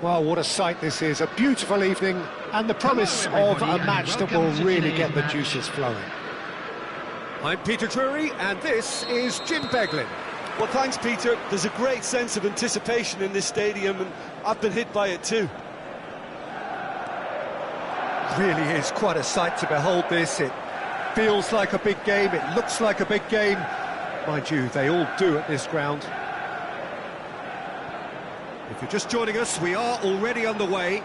Well, what a sight this is, a beautiful evening, and the promise of a match that will really get the juices flowing. I'm Peter Drury, and this is Jim Beglin. Well, thanks, Peter. There's a great sense of anticipation in this stadium, and I've been hit by it too. Really is quite a sight to behold this. It feels like a big game, it looks like a big game. Mind you, they all do at this ground. If you're just joining us, we are already underway.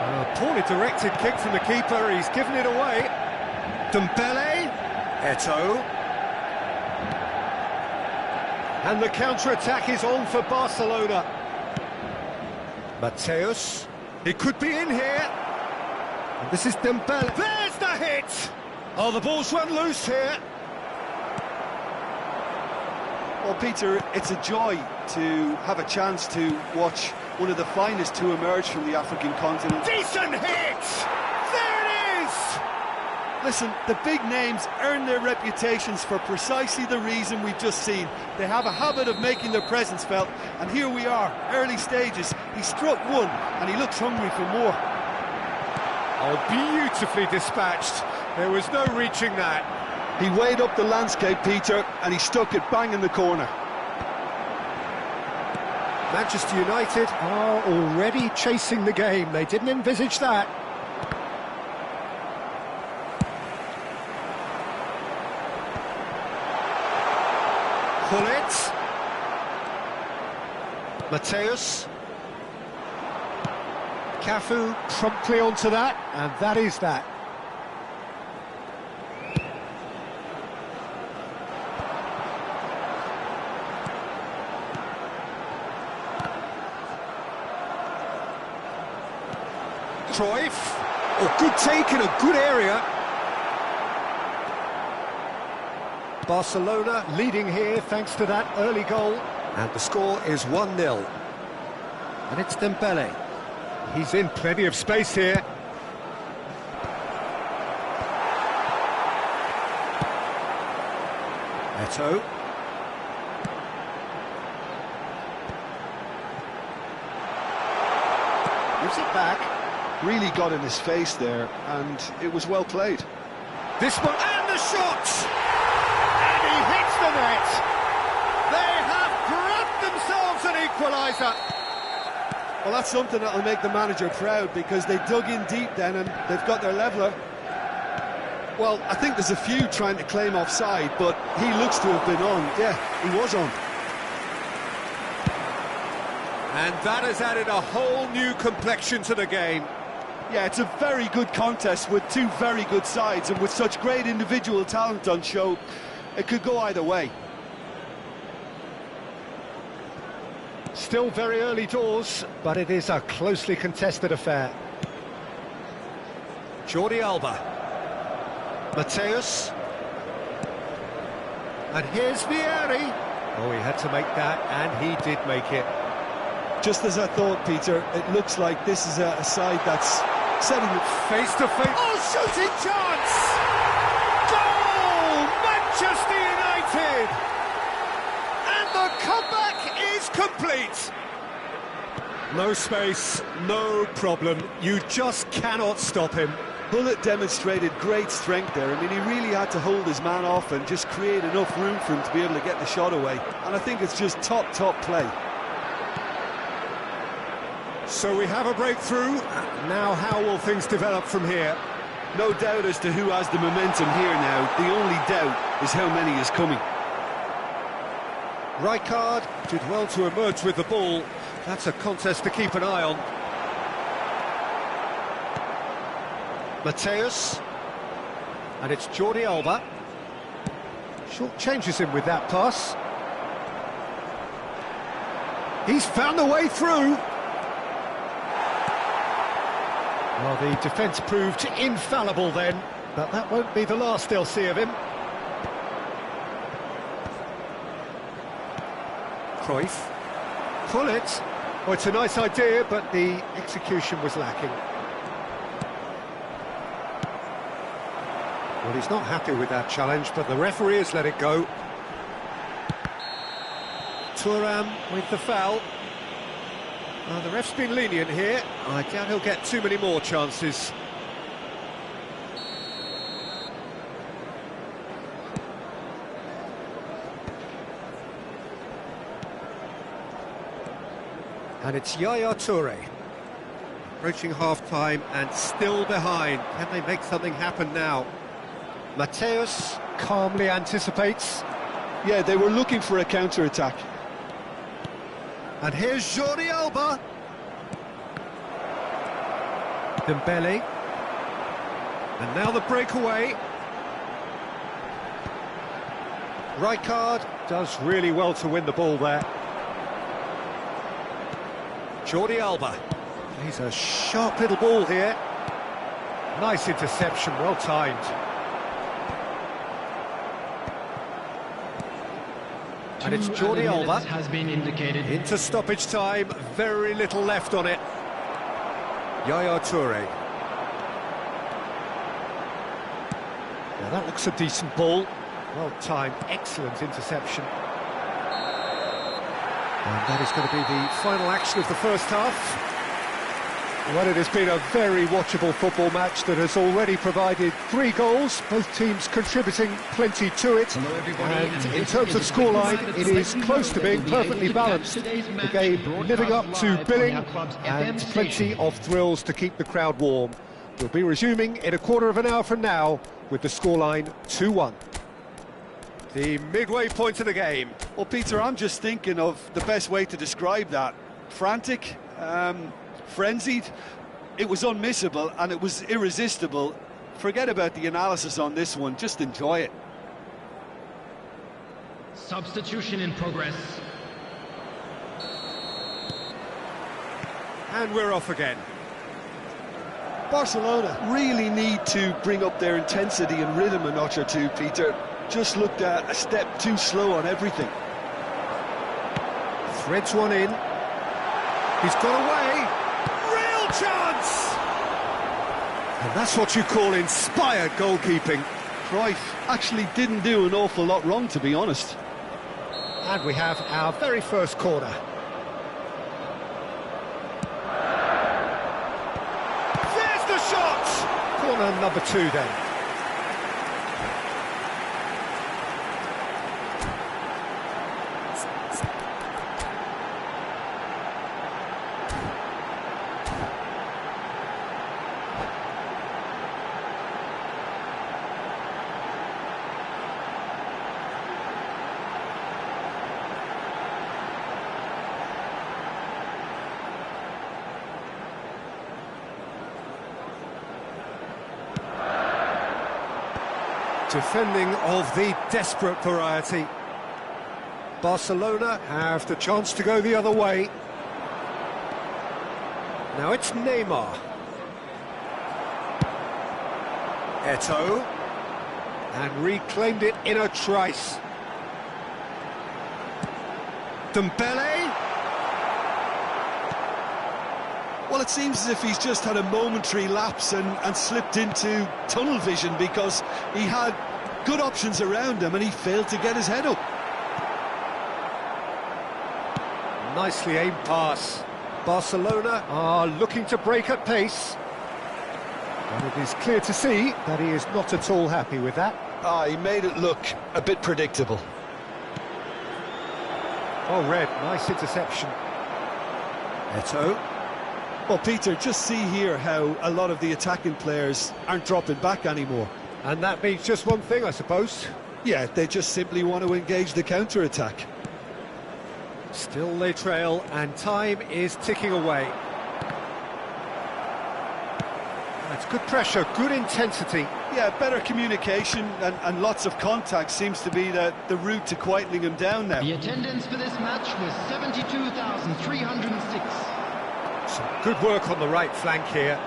A poorly directed kick from the keeper, he's given it away. Dembele, Eto'o. And the counter-attack is on for Barcelona. Mateus, he could be in here. And this is Dembele. There's the hit! Oh, the ball's run loose here. Well, Peter, it's a joy to have a chance to watch one of the finest to emerge from the African continent. Decent hit! There it is! Listen, the big names earn their reputations for precisely the reason we've just seen. They have a habit of making their presence felt, and here we are, early stages. He struck one, and he looks hungry for more. Oh, beautifully dispatched. There was no reaching that. He weighed up the landscape, Peter, and he stuck it bang in the corner. Manchester United are already chasing the game. They didn't envisage that. Gullit. Mateus. Cafu promptly onto that, and that is that. Cruyff. Oh, good take in a good area. Barcelona leading here thanks to that early goal. And the score is 1-0. And it's Dembele. He's in plenty of space here. Eto'o. Gives it back. Really got in his face there, and it was well played. This one, and the shot! And he hits the net! They have grabbed themselves an equaliser! Well, that's something that'll make the manager proud, because they dug in deep then, and they've got their leveller. Well, I think there's a few trying to claim offside, but he looks to have been on. Yeah, he was on. And that has added a whole new complexion to the game. Yeah, it's a very good contest with two very good sides, and with such great individual talent on show, it could go either way. Still very early doors, but it is a closely contested affair. Jordi Alba. Mateus. And here's Vieri. Oh, he had to make that, and he did make it. Just as I thought, Peter, it looks like this is a side that's setting it face to face. Oh, shooting chance! Goal! Manchester United! And the comeback is complete. No space, no problem. You just cannot stop him. Gullit demonstrated great strength there. I mean, he really had to hold his man off and just create enough room for him to be able to get the shot away. And I think it's just top play. So we have a breakthrough. Now how will things develop from here? No doubt as to who has the momentum here now. The only doubt is how many is coming. Rijkaard did well to emerge with the ball. That's a contest to keep an eye on. Mateus. And it's Jordi Alba. Short changes him with that pass. He's found a way through. Well, the defence proved infallible then, but that won't be the last they'll see of him. Cruyff. Gullit. Oh, it's a nice idea, but the execution was lacking. Well, he's not happy with that challenge, but the referee has let it go. Thuram with the foul. The ref's been lenient here. I doubt he'll get too many more chances. And it's Yaya Toure. Approaching half-time and still behind. Can they make something happen now? Mateus calmly anticipates. Yeah, they were looking for a counter-attack. And here's Jordi Alba. Dembele. And now the breakaway. Rijkaard does really well to win the ball there. Jordi Alba. He's a sharp little ball here. Nice interception, well timed. And it's Jordi Alba. Has been indicated. Into stoppage time, very little left on it. Yaya Toure. Now that looks a decent ball. Well timed, excellent interception. And that is going to be the final action of the first half. Well, it has been a very watchable football match that has already provided 3 goals, both teams contributing plenty to it. And in terms of scoreline, it is close to being perfectly balanced. The game living up to billing and plenty of thrills to keep the crowd warm. We'll be resuming in a quarter of an hour from now with the scoreline 2-1. The midway point of the game. Well, Peter, I'm just thinking of the best way to describe that. Frantic, frenzied. It was unmissable and it was irresistible. Forget about the analysis on this one, just enjoy it. Substitution in progress. And we're off again. Barcelona really need to bring up their intensity and rhythm a notch or two, Peter. Just looked a step too slow on everything. Threads one in. He's got away. Real chance! And that's what you call inspired goalkeeping. Cruyff actually didn't do an awful lot wrong, to be honest. And we have our very first corner. There's the shot! Corner number 2 then. Defending of the desperate variety. Barcelona have the chance to go the other way. Now it's Neymar. Eto'o. And reclaimed it in a trice. Dembele. Well, it seems as if he's just had a momentary lapse and slipped into tunnel vision because he had good options around him and he failed to get his head up. Nicely aimed pass. Barcelona are looking to break at pace. And it is clear to see that he is not at all happy with that. He made it look a bit predictable. Oh, Red, nice interception. Eto'o. Well, Peter, just see here how a lot of the attacking players aren't dropping back anymore. And that means just one thing, I suppose. Yeah, they just simply want to engage the counter-attack. Still they trail, and time is ticking away. That's good pressure, good intensity. Yeah, better communication and lots of contact seems to be the route to quietening him down now. The attendance for this match was 72,306. Some good work on the right flank here.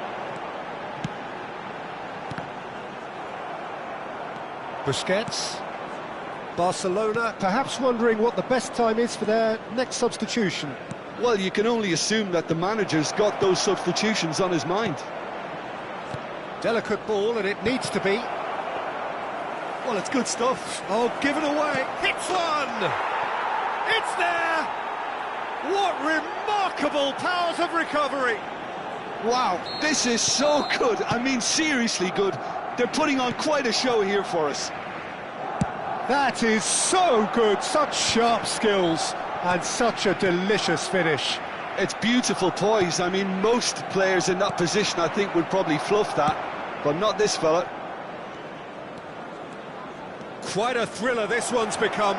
Busquets. Barcelona perhaps wondering what the best time is for their next substitution. Well, you can only assume that the manager's got those substitutions on his mind. Delicate ball, and it needs to be. Well, it's good stuff. Oh, given away. Hits one! It's there! What remarkable powers of recovery! Wow, this is so good. I mean, seriously good. They're putting on quite a show here for us. That is so good, such sharp skills and such a delicious finish. It's beautiful poise. I mean, most players in that position, I think, would probably fluff that, but not this fella. Quite a thriller this one's become.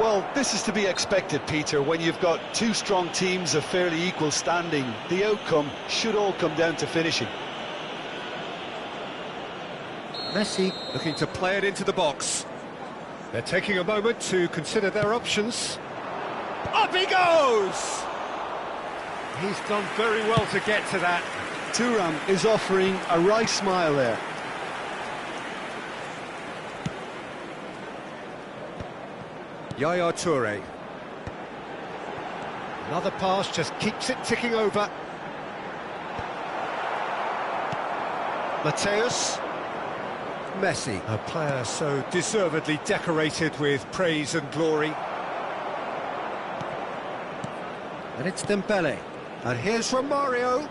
Well, this is to be expected, Peter. When you've got two strong teams of fairly equal standing, the outcome should all come down to finishing. Messi looking to play it into the box. They're taking a moment to consider their options. Up he goes! He's done very well to get to that. Thuram is offering a wry smile there. Yaya Toure. Another pass just keeps it ticking over. Mateus. Messi, a player so deservedly decorated with praise and glory. And it's Dembele. And here's Romario.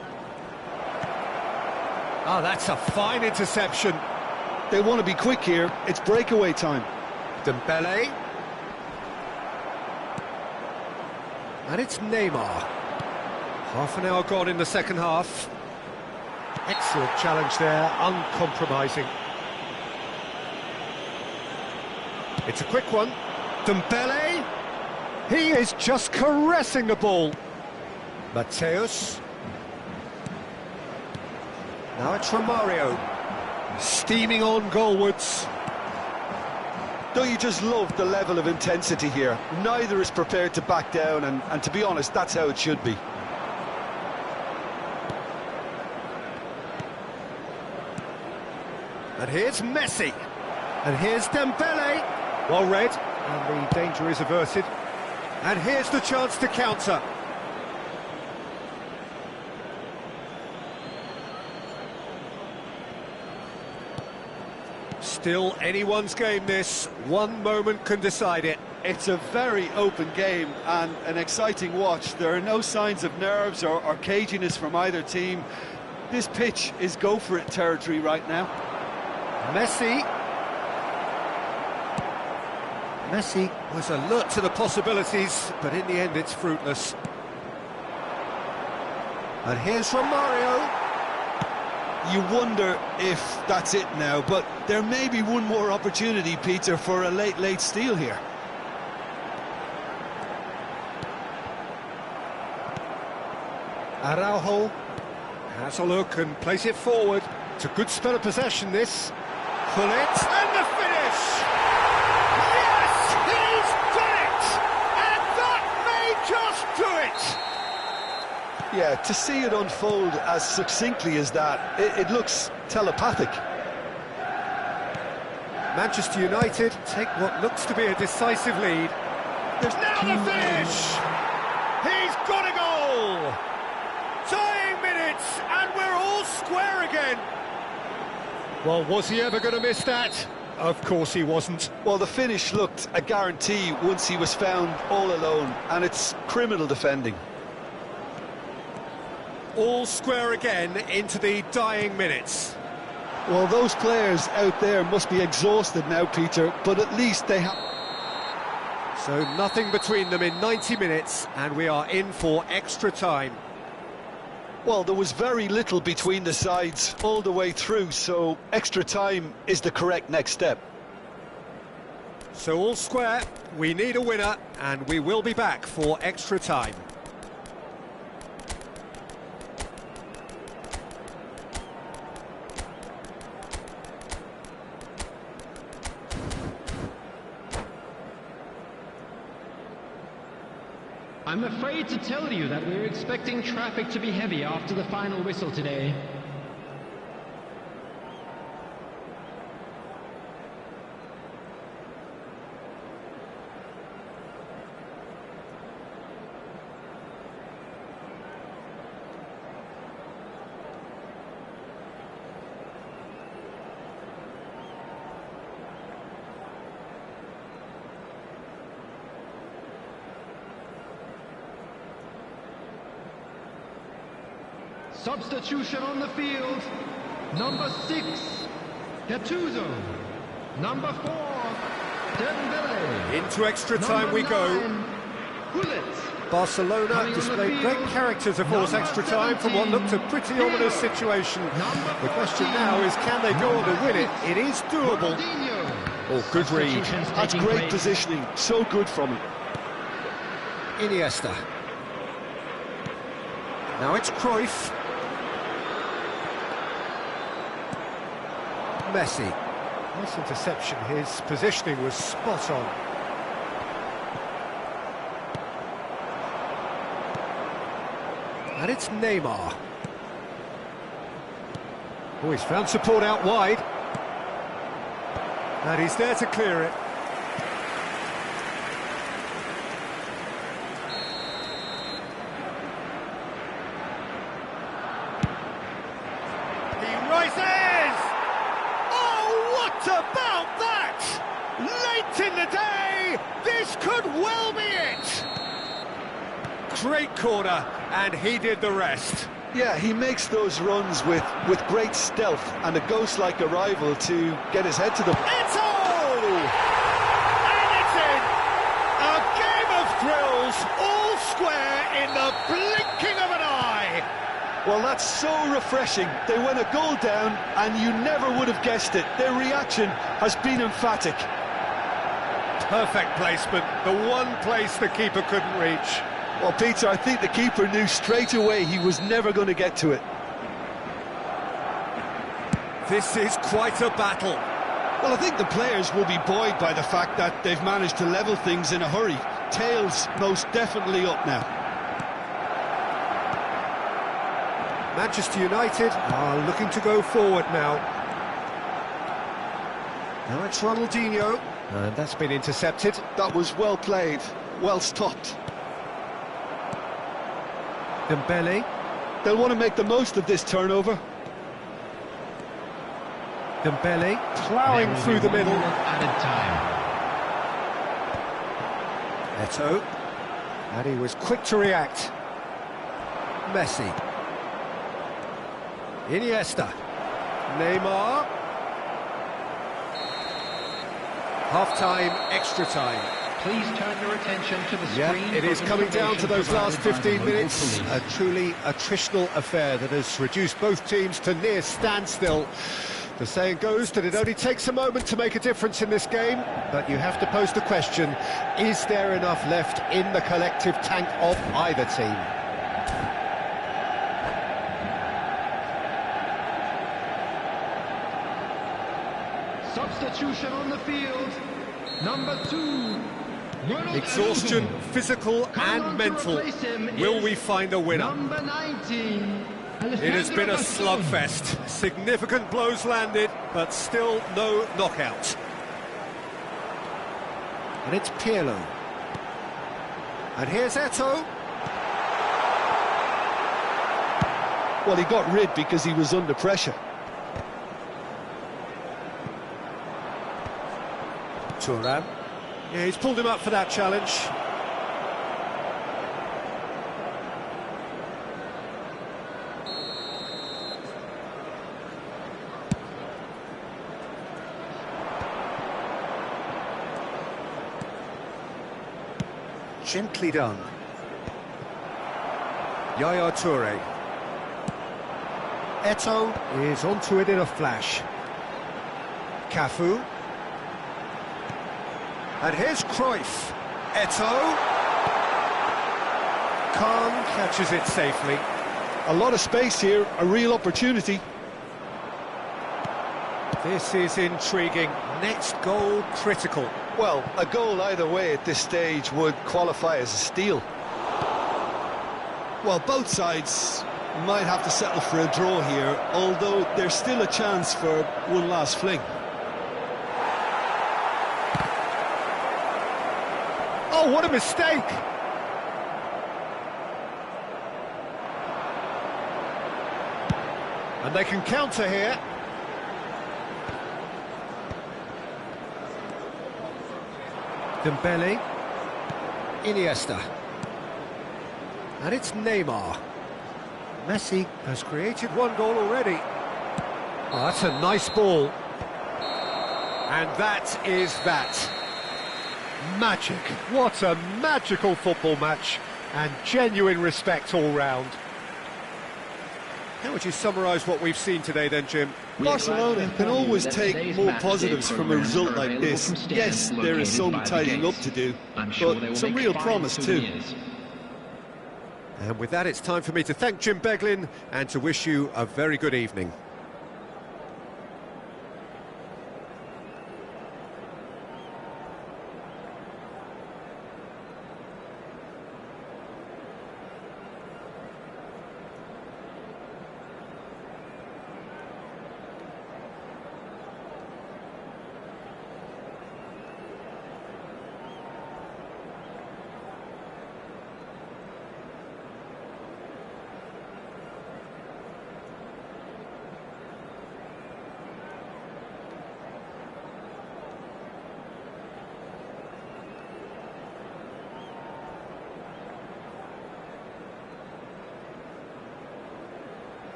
Ah, that's a fine interception. They want to be quick here. It's breakaway time. Dembele. And it's Neymar. Half an hour gone in the second half. Excellent challenge there, uncompromising. It's a quick one. Dembele. He is just caressing the ball. Mateus. Now it's Romario. Steaming on goalwards. Don't you just love the level of intensity here? Neither is prepared to back down, and to be honest, that's how it should be. And here's Messi. And here's Dembele. Well read, and the danger is averted. And here's the chance to counter. Still anyone's game this. One moment can decide it. It's a very open game and an exciting watch. There are no signs of nerves or caginess from either team. This pitch is go-for-it territory right now. Messi. Messi was alert to the possibilities, but in the end it's fruitless. And here's Romario. You wonder if that's it now, but there may be one more opportunity, Peter, for a late steal here. Araujo has a look and plays it forward. It's a good spell of possession, this. Pull it, and the finish! Yes, he's done it! And that may just do it! Yeah, to see it unfold as succinctly as that, it looks telepathic. Manchester United take what looks to be a decisive lead. There's now the finish! He's got a goal! Tying minutes, and we're all square again. Well, was he ever going to miss that? Of course he wasn't. Well, the finish looked a guarantee once he was found all alone, and it's criminal defending. All square again into the dying minutes. Well, those players out there must be exhausted now, Peter, but at least they have... So nothing between them in 90 minutes, and we are in for extra time. Well, there was very little between the sides all the way through, so extra time is the correct next step. So all square, we need a winner, and we will be back for extra time. I'm afraid to tell you that we're expecting traffic to be heavy after the final whistle today. Substitution on the field. Number 6, Gattuso. Number 4, Dembele. Into extra time Number we go. 9, Gullit. Barcelona Coming on displayed the great field, character to force number extra time from what 17, looked a pretty ominous situation. Number The question 14, now is, can they go on to win it? It is doable. Ronaldinho. Oh, good read. Substitutions That's taking great place. positioning, so good from him. Iniesta. Now it's Cruyff. Messi. Nice interception. His positioning was spot on. And it's Neymar. Oh, he's found support out wide. And he's there to clear it. He rises! Oh, what about that? Late in the day, this could well be it! Great corner, and he did the rest. Yeah, he makes those runs with great stealth and a ghost-like arrival to get his head to them. Eto'o! And it's in! A game of thrills, all square in the blinking of an eye! Well, that's so refreshing. They went a goal down, and you never would have guessed it. Their reaction has been emphatic. Perfect placement, the one place the keeper couldn't reach. Well, Peter, I think the keeper knew straight away he was never going to get to it. This is quite a battle. Well, I think the players will be buoyed by the fact that they've managed to level things in a hurry. Tails most definitely up now. Manchester United are looking to go forward now. Now it's Ronaldinho, and that's been intercepted. That was well played, well stopped. Dembele, They'll want to make the most of this turnover. Dembele ploughing There will through be the one middle. more added time. Eto'o, and he was quick to react. Messi, Iniesta, Neymar. Half-time, extra time. Please turn your attention to the Yeah, screen. it for is coming down to information those last provided by the 15 local minutes. police. A truly attritional affair that has reduced both teams to near standstill. The saying goes that it only takes a moment to make a difference in this game, but you have to pose the question, is there enough left in the collective tank of either team? Substitution on the field. Number 2. Ronald Exhaustion, Araujo. physical Coming on and to mental. replace him Will is we find a winner? Number 19. It has been a Alejandro slugfest. Significant blows landed, but still no knockout. And it's Pirlo. And here's Eto'o. Well, he got rid because he was under pressure. Thuram. Yeah, he's pulled him up for that challenge. Gently done. Yaya Toure. Eto'o is onto it in a flash. Cafu. And here's Cruyff. Eto'o. Khan catches it safely. A lot of space here, a real opportunity. This is intriguing. Next goal critical. Well, a goal either way at this stage would qualify as a steal. Well, both sides might have to settle for a draw here, although there's still a chance for one last fling. Oh, what a mistake! And they can counter here. Dembele. Iniesta. And it's Neymar. Messi has created one goal already. Oh, that's a nice ball. And that is that. Magic. What a magical football match. And genuine respect all round. How would you summarise what we've seen today then, Jim? Barcelona can always take more positives from a result like this. Yes, there is some tidying up to do, but some real promise too. And with that, it's time for me to thank Jim Beglin and to wish you a very good evening.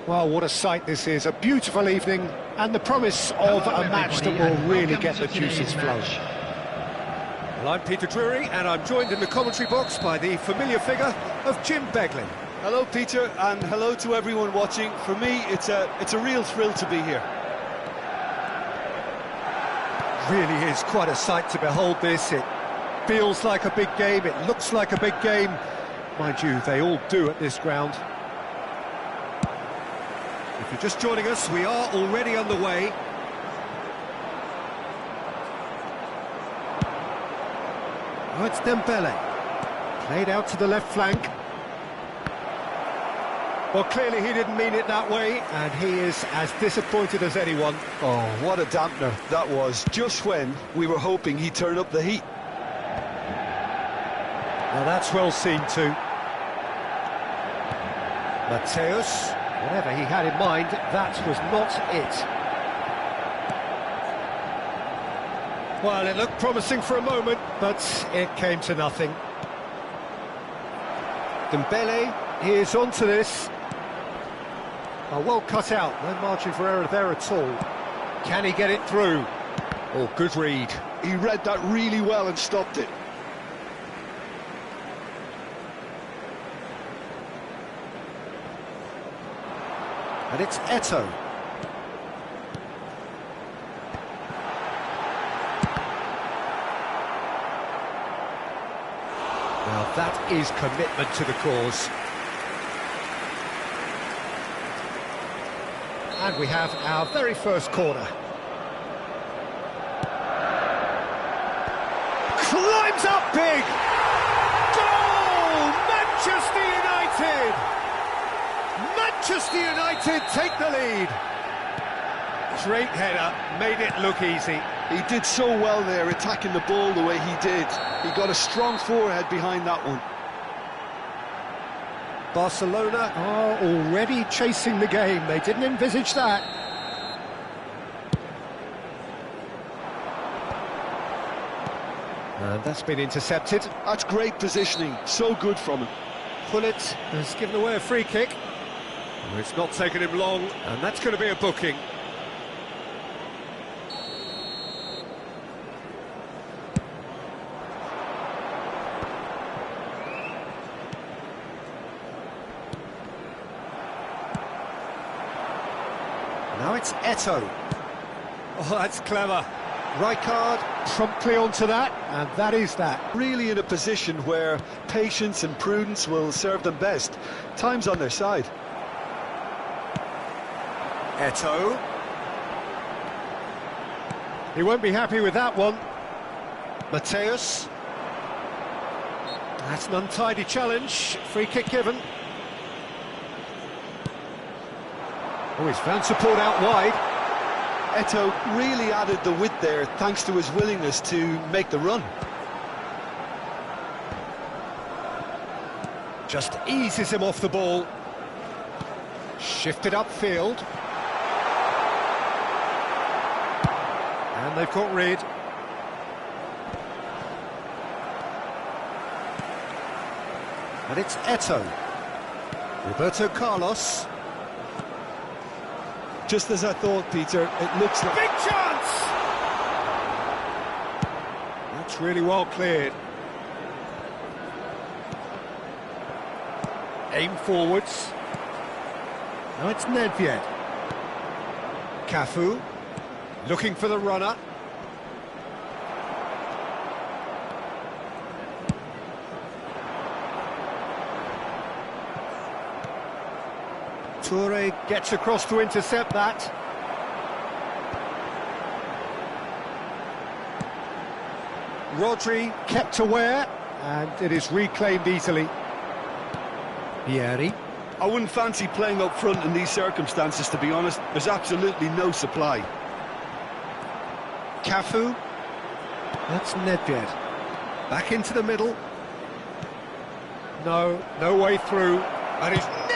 Well, what a sight this is. A beautiful evening and the promise of a match that will really get the juices flowing. Well, I'm Peter Drury and I'm joined in the commentary box by the familiar figure of Jim Beglin. Hello, Peter, and hello to everyone watching. For me, it's a real thrill to be here. Really is quite a sight to behold this. It feels like a big game, it looks like a big game. Mind you, they all do at this ground. If you're just joining us, we are already underway. Oh, it's Dembele. Played out to the left flank. Well, clearly he didn't mean it that way, and he is as disappointed as anyone. Oh, what a dampener that was, just when we were hoping he'd turn up the heat. Now that's well seen too. Mateus, whatever he had in mind, that was not it. Well, it looked promising for a moment, but it came to nothing. Dembele, he is onto this. Oh, well cut out, no margin for error there at all. Can he get it through? Oh, good read. He read that really well and stopped it. And it's Eto'o. Now that is commitment to the cause. And we have our very first corner. Climbs up big! Goal! Manchester United! Manchester United take the lead. Great header, made it look easy. He did so well there, attacking the ball the way he did. He got a strong forehead behind that one. Barcelona are already chasing the game. They didn't envisage that. And that's been intercepted. That's great positioning, so good from him. Pullet has given away a free kick. It's not taken him long, and that's going to be a booking. Now it's Eto'o. Oh, that's clever. Rijkaard promptly onto that, and that is that. Really in a position where patience and prudence will serve them best. Time's on their side. Eto'o. He won't be happy with that one. Mateus. That's an untidy challenge. Free kick given. Oh, he's found support out wide. Eto'o really added the width there thanks to his willingness to make the run. Just eases him off the ball. Shifted upfield. And they've got rid. And it's Eto'o. Roberto Carlos. Just as I thought, Peter, it looks like... Big chance! That's really well cleared. Aim forwards. Now it's Nedved. Cafu. Looking for the runner. Toure gets across to intercept that. Rodri kept aware, and it is reclaimed easily. Vieri. I wouldn't fancy playing up front in these circumstances, to be honest. There's absolutely no supply. Cafu. That's Nedved. Back into the middle. No way through. And it's Nedved!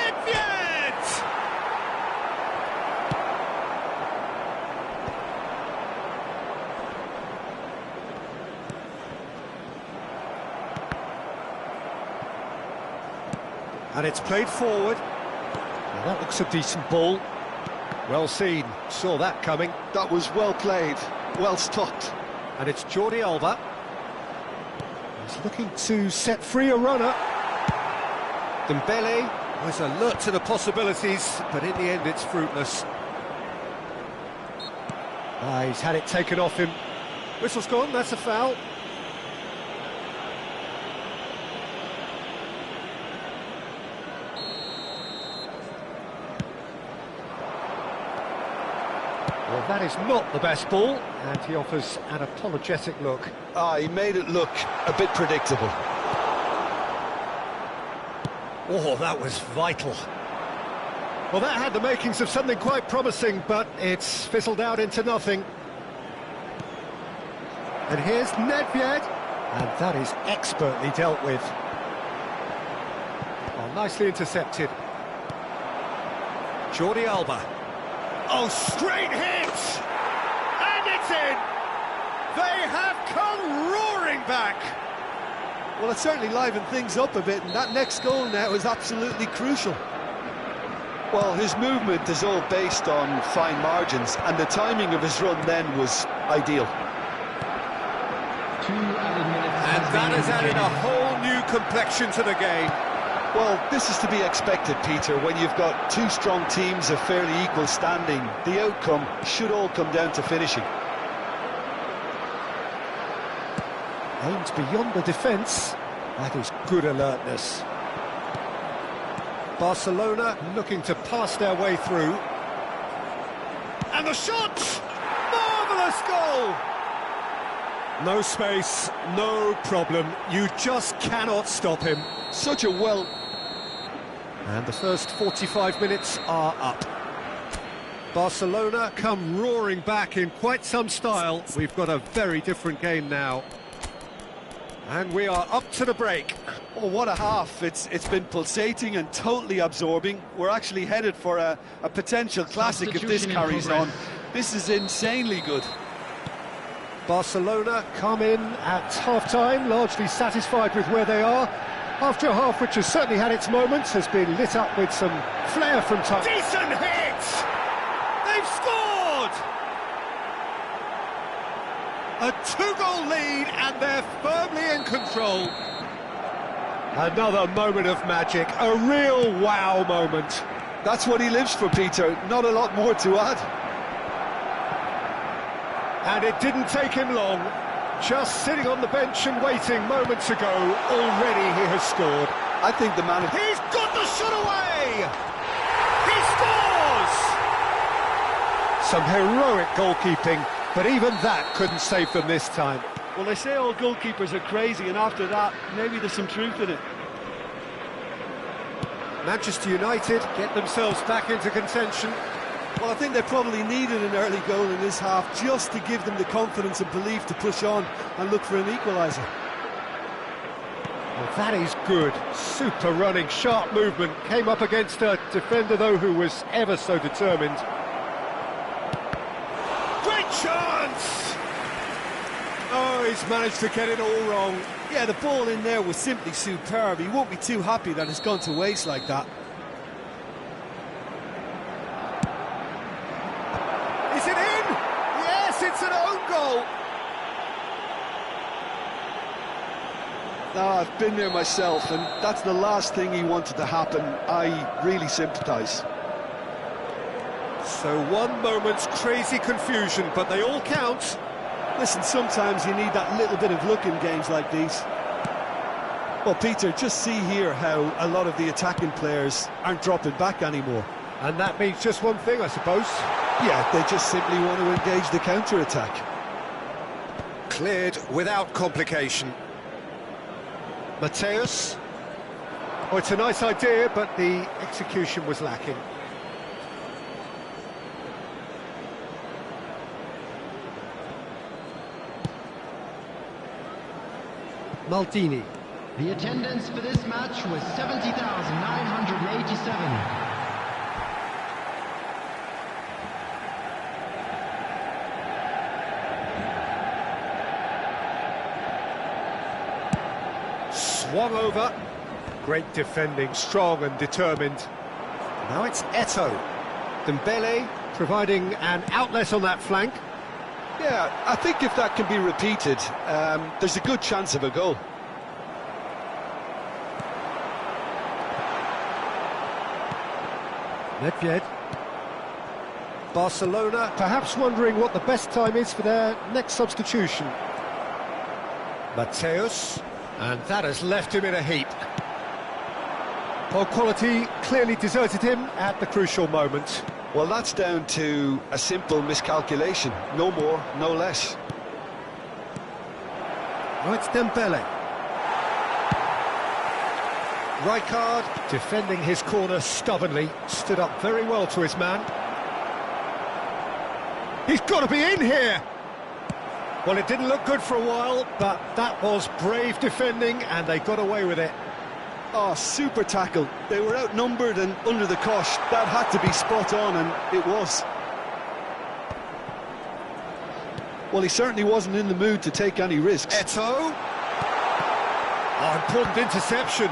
And it's played forward. Well, that looks a decent ball. Well seen, saw that coming. That was well played, well stopped. And it's Jordi Alba. He's looking to set free a runner. Dembele was alert to the possibilities, but in the end it's fruitless. He's had it taken off him. Whistle's gone, that's a foul. Well, that is not the best ball, and he offers an apologetic look. He made it look a bit predictable. Oh, that was vital. Well, that had the makings of something quite promising, but it's fizzled out into nothing. And here's Nedved, and that is expertly dealt with. Oh, nicely intercepted. Jordi Alba. Oh, straight hit! And it's in! They have come roaring back! Well, it certainly livened things up a bit, and that next goal now is absolutely crucial. Well, his movement is all based on fine margins, and the timing of his run then was ideal. 2 added minutes. And that has added a whole new complexion to the game. Well, this is to be expected, Peter. When you've got two strong teams of fairly equal standing, the outcome should all come down to finishing. Aimed beyond the defence. That is good alertness. Barcelona looking to pass their way through. And the shot! Marvellous goal! No space, no problem. You just cannot stop him. Such a well... And the first 45 minutes are up. Barcelona come roaring back in quite some style. We've got a very different game now. And we are up to the break. Oh, what a half. It's been pulsating and totally absorbing. We're actually headed for a potential classic if this carries on. This is insanely good. Barcelona come in at half-time, largely satisfied with where they are. After a half which has certainly had its moments, has been lit up with some flair from time. Decent hit! They've scored! A 2-goal lead, and they're firmly in control. Another moment of magic, a real wow moment. That's what he lives for, Peter. Not a lot more to add. And it didn't take him long. Just sitting on the bench and waiting moments ago, already he has scored. I think the man... He's got the shot away! He scores! Some heroic goalkeeping, but even that couldn't save them this time. Well, they say all goalkeepers are crazy, and after that, maybe there's some truth in it. Manchester United get themselves back into contention. Well, I think they probably needed an early goal in this half just to give them the confidence and belief to push on and look for an equaliser. Well, that is good. Super running, sharp movement. Came up against a defender, though, who was ever so determined. Great chance! Oh, he's managed to get it all wrong. Yeah, the ball in there was simply superb. He won't be too happy that it's gone to waste like that. Is it in? Yes, it's an own goal. I've been there myself, and that's the last thing he wanted to happen. I really sympathise. So one moment's crazy confusion, but they all count. Listen, sometimes you need that little bit of luck in games like these. Well, Peter, just see here how a lot of the attacking players aren't dropping back anymore. And that means just one thing, I suppose. Yeah, they just simply want to engage the counter-attack. Cleared without complication. Mateus. Oh, it's a nice idea, but the execution was lacking. Maldini. The attendance for this match was 70,987. Swung over. Great defending, strong and determined. Now it's Eto'o. Dembele providing an outlet on that flank. Yeah, I think if that can be repeated, there's a good chance of a goal. Nedved. Barcelona perhaps wondering what the best time is for their next substitution. Mateus, and that has left him in a heap. Poor quality clearly deserted him at the crucial moment. Well, that's down to a simple miscalculation. No more, no less. Oh, it's Dembele. Rijkaard, defending his corner stubbornly, stood up very well to his man. He's got to be in here! Well, it didn't look good for a while, but that was brave defending, and they got away with it. Oh, super tackle. They were outnumbered and under the cosh. That had to be spot on, and it was. Well, he certainly wasn't in the mood to take any risks. Eto'o. Oh, important interception.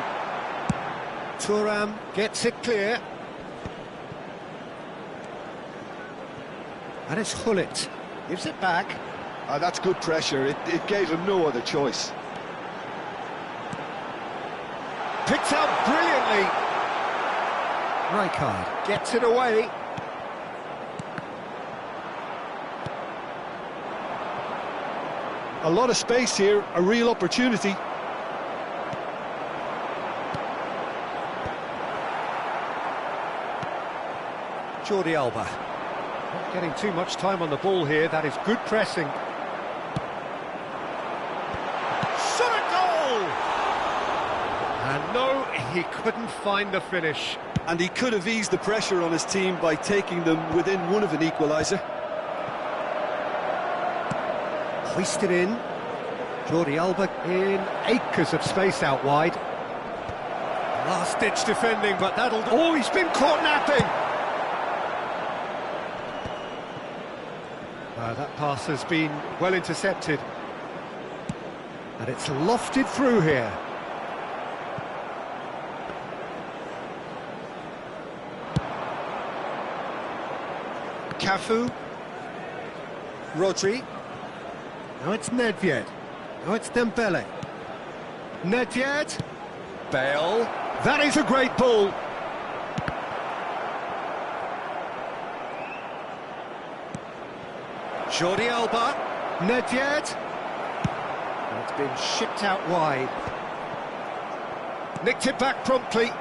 Thuram gets it clear. And it's Gullit. Gives it back. That's good pressure. It gave him no other choice. Picked out brilliantly. Rijkaard gets it away. A lot of space here, a real opportunity. Jordi Alba. Not getting too much time on the ball here. That is good pressing. Shot a goal! And no, he couldn't find the finish. And he could have eased the pressure on his team by taking them within one of an equaliser. Hoisted in. Jordi Alba in acres of space out wide. Last-ditch defending, but that'll do. Oh, he's been caught napping! That pass has been well intercepted. And it's lofted through here. Cafu. Rodri. Now it's Nedved. Now it's Dembele. Nedved. Bale. That is a great ball. Jordi Alba. Nedved. It's been shipped out wide. Nicked it back promptly.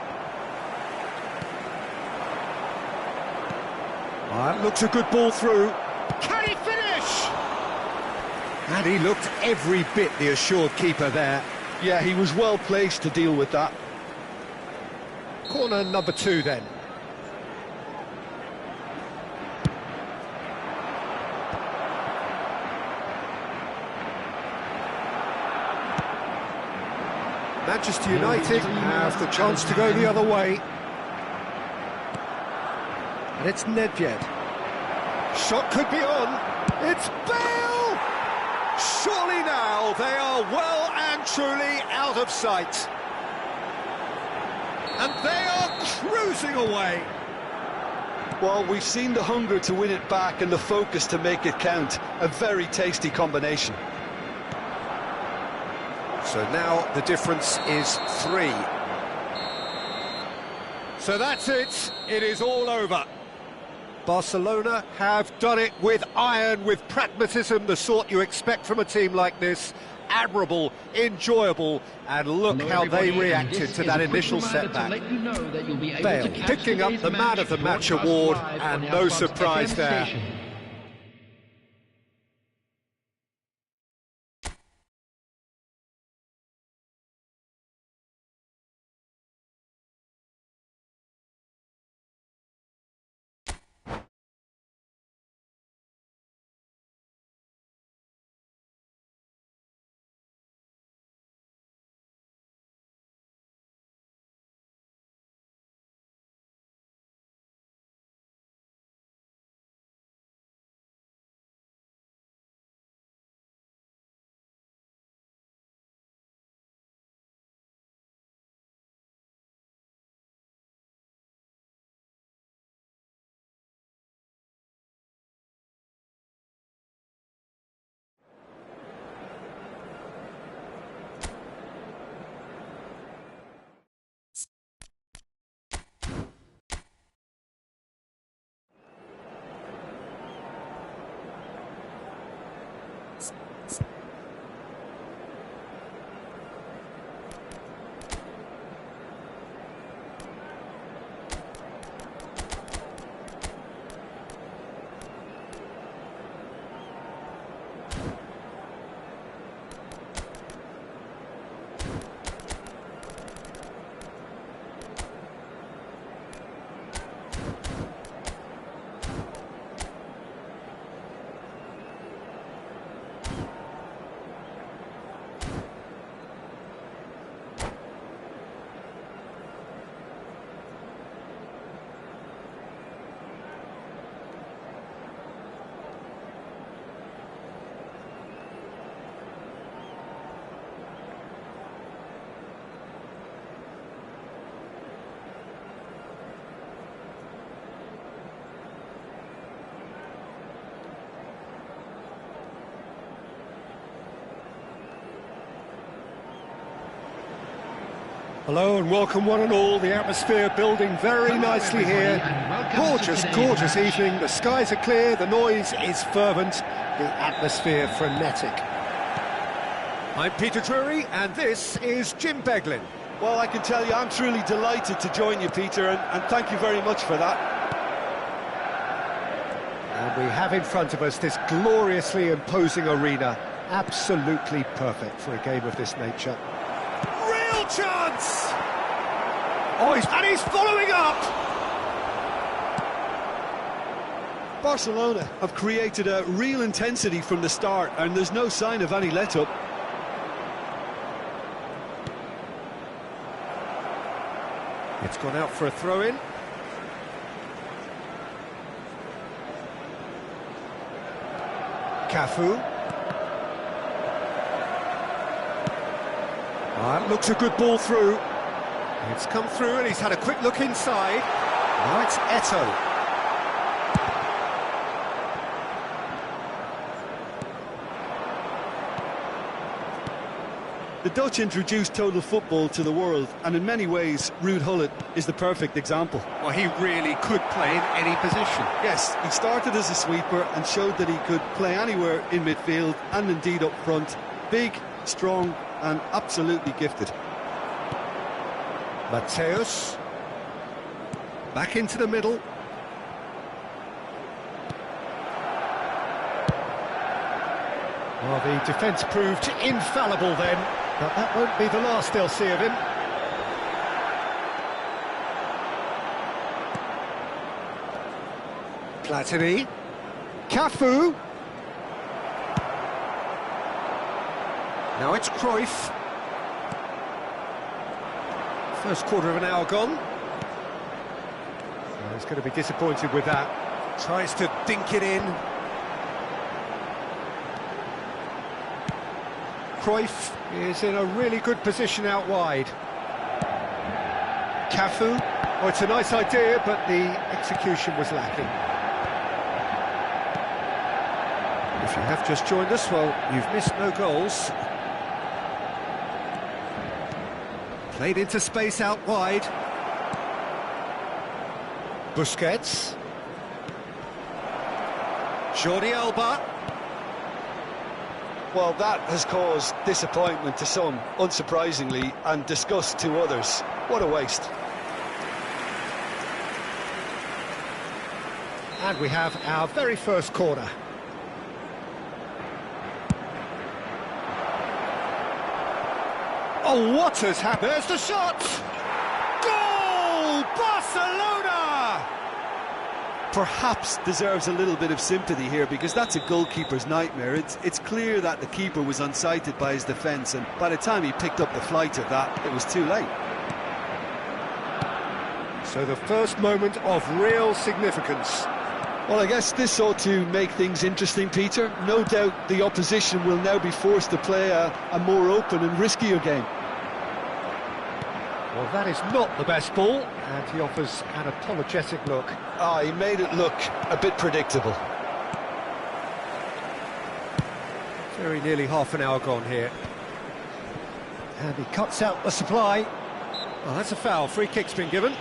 That looks a good ball through. Can he finish? And he looked every bit the assured keeper there. Yeah, he was well placed to deal with that. Corner number 2 then. Manchester United have the chance to go the other way. And it's Nedved. Shot could be on. It's Bale! Surely now they are well and truly out of sight. And they are cruising away. Well, we've seen the hunger to win it back and the focus to make it count. A very tasty combination. So now the difference is 3. So that's it. It is all over. Barcelona have done it with iron, with pragmatism, the sort you expect from a team like this. Admirable, enjoyable, and look how they reacted to that initial setback. Bale picking up the Man of the Match award, and no surprise there. Hello and welcome one and all. The atmosphere building very nicely here. Gorgeous, gorgeous evening. The skies are clear, the noise is fervent, the atmosphere frenetic. I'm Peter Drury and this is Jim Beglin. Well, I can tell you I'm truly delighted to join you, Peter, and thank you very much for that. And we have in front of us this gloriously imposing arena. Absolutely perfect for a game of this nature. Real chance! Oh, he's following up! Barcelona have created a real intensity from the start, and there's no sign of any let-up. It's gone out for a throw-in. Cafu. That looks a good ball through. It's come through and he's had a quick look inside. Now it's Eto'o. The Dutch introduced total football to the world, and in many ways, Ruud Gullit is the perfect example. Well, he really could play in any position. Yes, he started as a sweeper and showed that he could play anywhere in midfield and indeed up front. Big, strong and absolutely gifted. Mateus. Back into the middle. Well, the defence proved infallible then, but that won't be the last they'll see of him. Platini. Cafu. Now it's Cruyff. First quarter of an hour gone. Well, he's going to be disappointed with that. Tries to dink it in. Cruyff is in a really good position out wide. Cafu. Oh, it's a nice idea, but the execution was lacking. If you have just joined us, well, you've missed no goals. Played into space out wide. Busquets. Jordi Alba. Well, that has caused disappointment to some, unsurprisingly, and disgust to others. What a waste. And we have our very first corner. Oh, what has happened? There's the shot! Goal! Barcelona! Perhaps deserves a little bit of sympathy here, because that's a goalkeeper's nightmare. It's clear that the keeper was unsighted by his defence, and by the time he picked up the flight of that, it was too late. So the first moment of real significance. Well, I guess this ought to make things interesting, Peter. No doubt the opposition will now be forced to play a more open and riskier game. Well, that is not the best ball, and he offers an apologetic look. He made it look a bit predictable. Very nearly half an hour gone here. And he cuts out the supply. Well, that's a foul. Free kick's been given.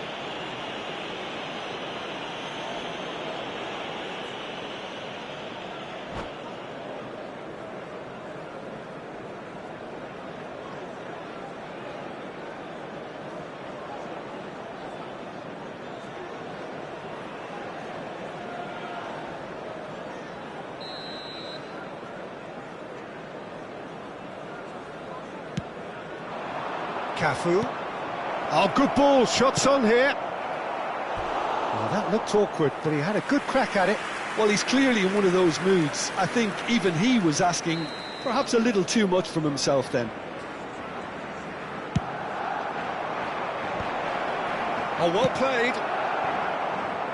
Cafu. Oh, good ball, shots on here. Well, that looked awkward, but he had a good crack at it. Well, he's clearly in one of those moods. I think even he was asking perhaps a little too much from himself then. Oh, well played.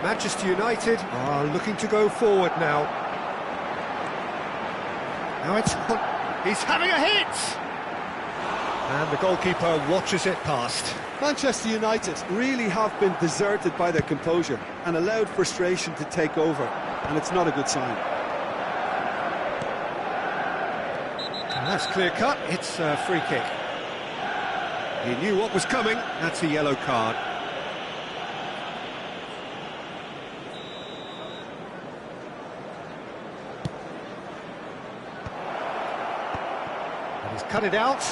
Manchester United are looking to go forward now. Now it's on. He's having a hit! And the goalkeeper watches it past. Manchester United really have been deserted by their composure and allowed frustration to take over, and it's not a good sign. And that's clear cut, it's a free kick. He knew what was coming. That's a yellow card. And he's cut it out.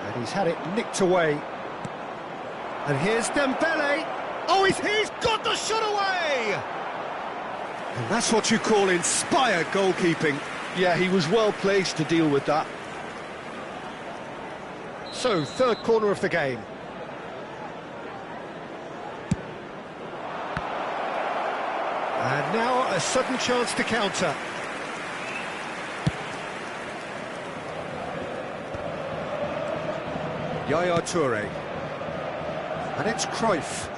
And he's had it nicked away. And here's Dembele. Oh, he's got the shot away! And that's what you call inspired goalkeeping. Yeah, he was well placed to deal with that. So, third corner of the game. And now a sudden chance to counter. Yaya Toure. And it's Cruyff.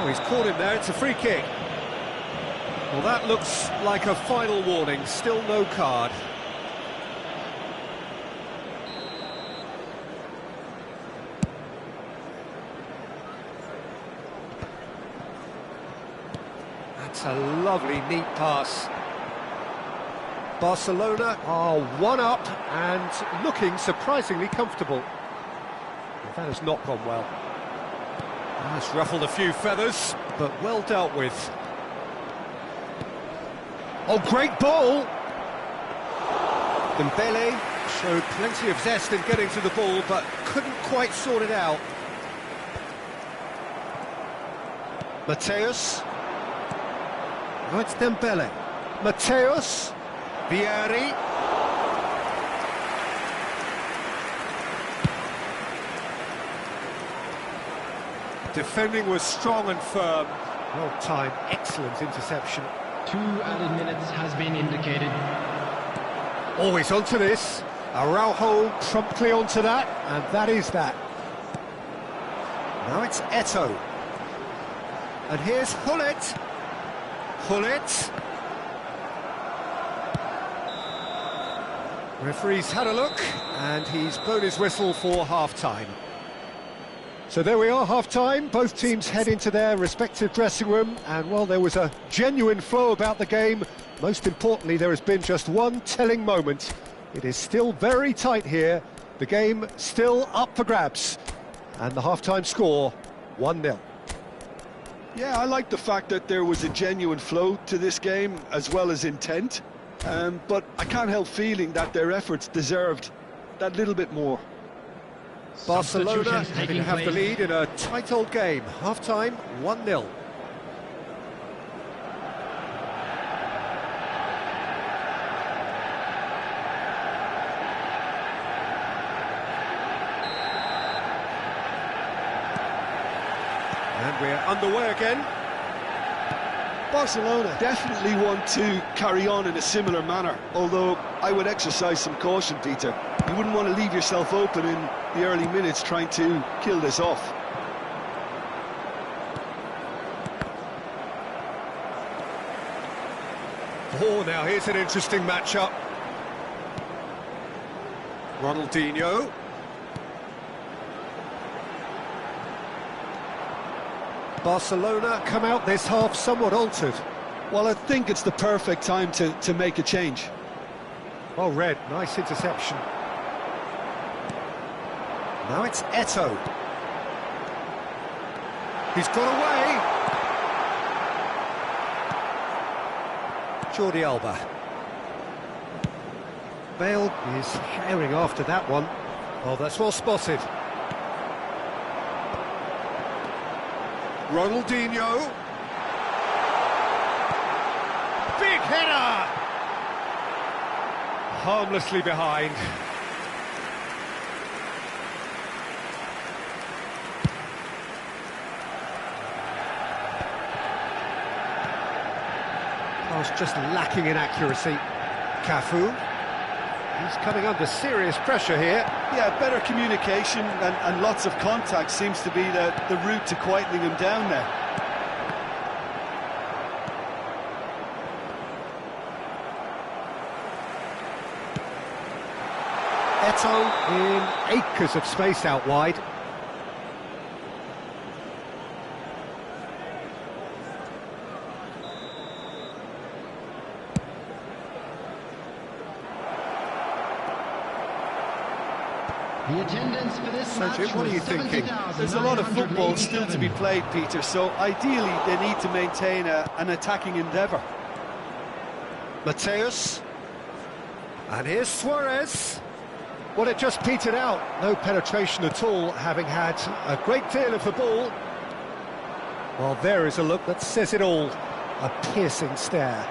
Oh, he's caught him there, it's a free kick. Well, that looks like a final warning, still no card. That's a lovely, neat pass. Barcelona are one up and looking surprisingly comfortable. Well, that has not gone well. That's ruffled a few feathers, but well dealt with. Oh, great ball! Dembele showed plenty of zest in getting to the ball, but couldn't quite sort it out. Mateus. Oh, it's Dembele. Mateus. Vieri. Defending was strong and firm. Well timed, excellent interception. 2 added minutes has been indicated. Always onto this. Araujo promptly onto that, and that is that. Now it's Eto'o. And here's Gullit. Gullit. Referee's had a look, and he's blown his whistle for half-time. So there we are, half-time. Both teams head into their respective dressing room, and while there was a genuine flow about the game, most importantly, there has been just one telling moment. It is still very tight here. The game still up for grabs, and the half-time score, 1-0. Yeah, I like the fact that there was a genuine flow to this game, as well as intent. But I can't help feeling that their efforts deserved that little bit more. Barcelona have the lead in a tight old game. Half-time, 1-0. And we're underway again. Barcelona definitely want to carry on in a similar manner, although I would exercise some caution, Peter. You wouldn't want to leave yourself open in the early minutes trying to kill this off. Oh, now here's an interesting matchup. Ronaldinho. Barcelona come out this half somewhat altered. Well, I think it's the perfect time to make a change. Well read, nice interception. Now it's Eto'o. He's got away. Jordi Alba. Bale is herring after that one. Oh, that's well spotted. Ronaldinho. Big header! Harmlessly behind. Pass just lacking in accuracy. Cafu. He's coming under serious pressure here. Yeah, better communication and lots of contact seems to be the route to quietening him down there. Eto'o in acres of space out wide. The attendance for this match Jim, what are you was thinking? 70,987. There's a lot of football still to be played, Peter, so ideally they need to maintain an attacking endeavour. Mateus. And here's Suarez. Well, it just petered out. No penetration at all, having had a great deal of the ball. Well, there is a look that says it all. A piercing stare.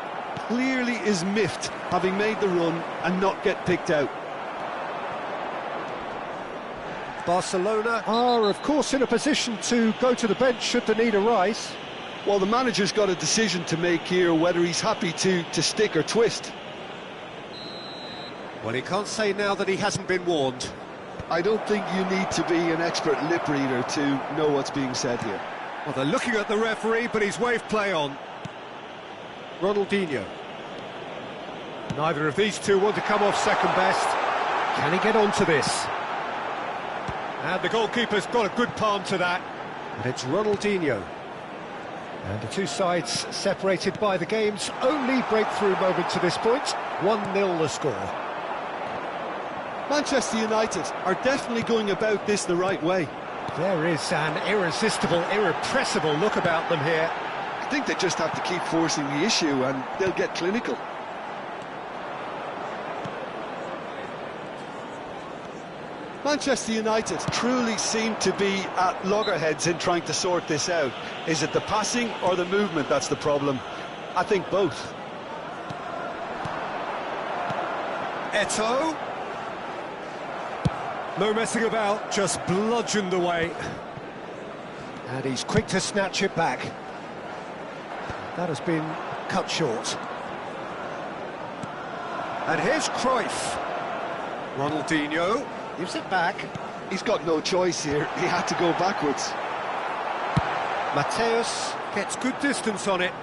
Clearly is miffed, having made the run and not get picked out. Barcelona are, of course, in a position to go to the bench should the need arise. Well, the manager's got a decision to make here, whether he's happy to stick or twist. Well, he can't say now that he hasn't been warned. I don't think you need to be an expert lip reader to know what's being said here. Well, they're looking at the referee, but he's waved play on. Ronaldinho. Neither of these two want to come off second best. Can he get onto this? And the goalkeeper's got a good palm to that. And it's Ronaldinho. And the two sides separated by the game's only breakthrough moment to this point. 1-0 the score. Manchester United are definitely going about this the right way. There is an irresistible, irrepressible look about them here. I think they just have to keep forcing the issue and they'll get clinical. Manchester United truly seem to be at loggerheads in trying to sort this out. Is it the passing or the movement that's the problem? I think both. Eto'o. No messing about, just bludgeoned away. And he's quick to snatch it back. That has been cut short. And here's Cruyff. Ronaldinho gives it back. He's got no choice here. He had to go backwards. Mateus gets good distance on it.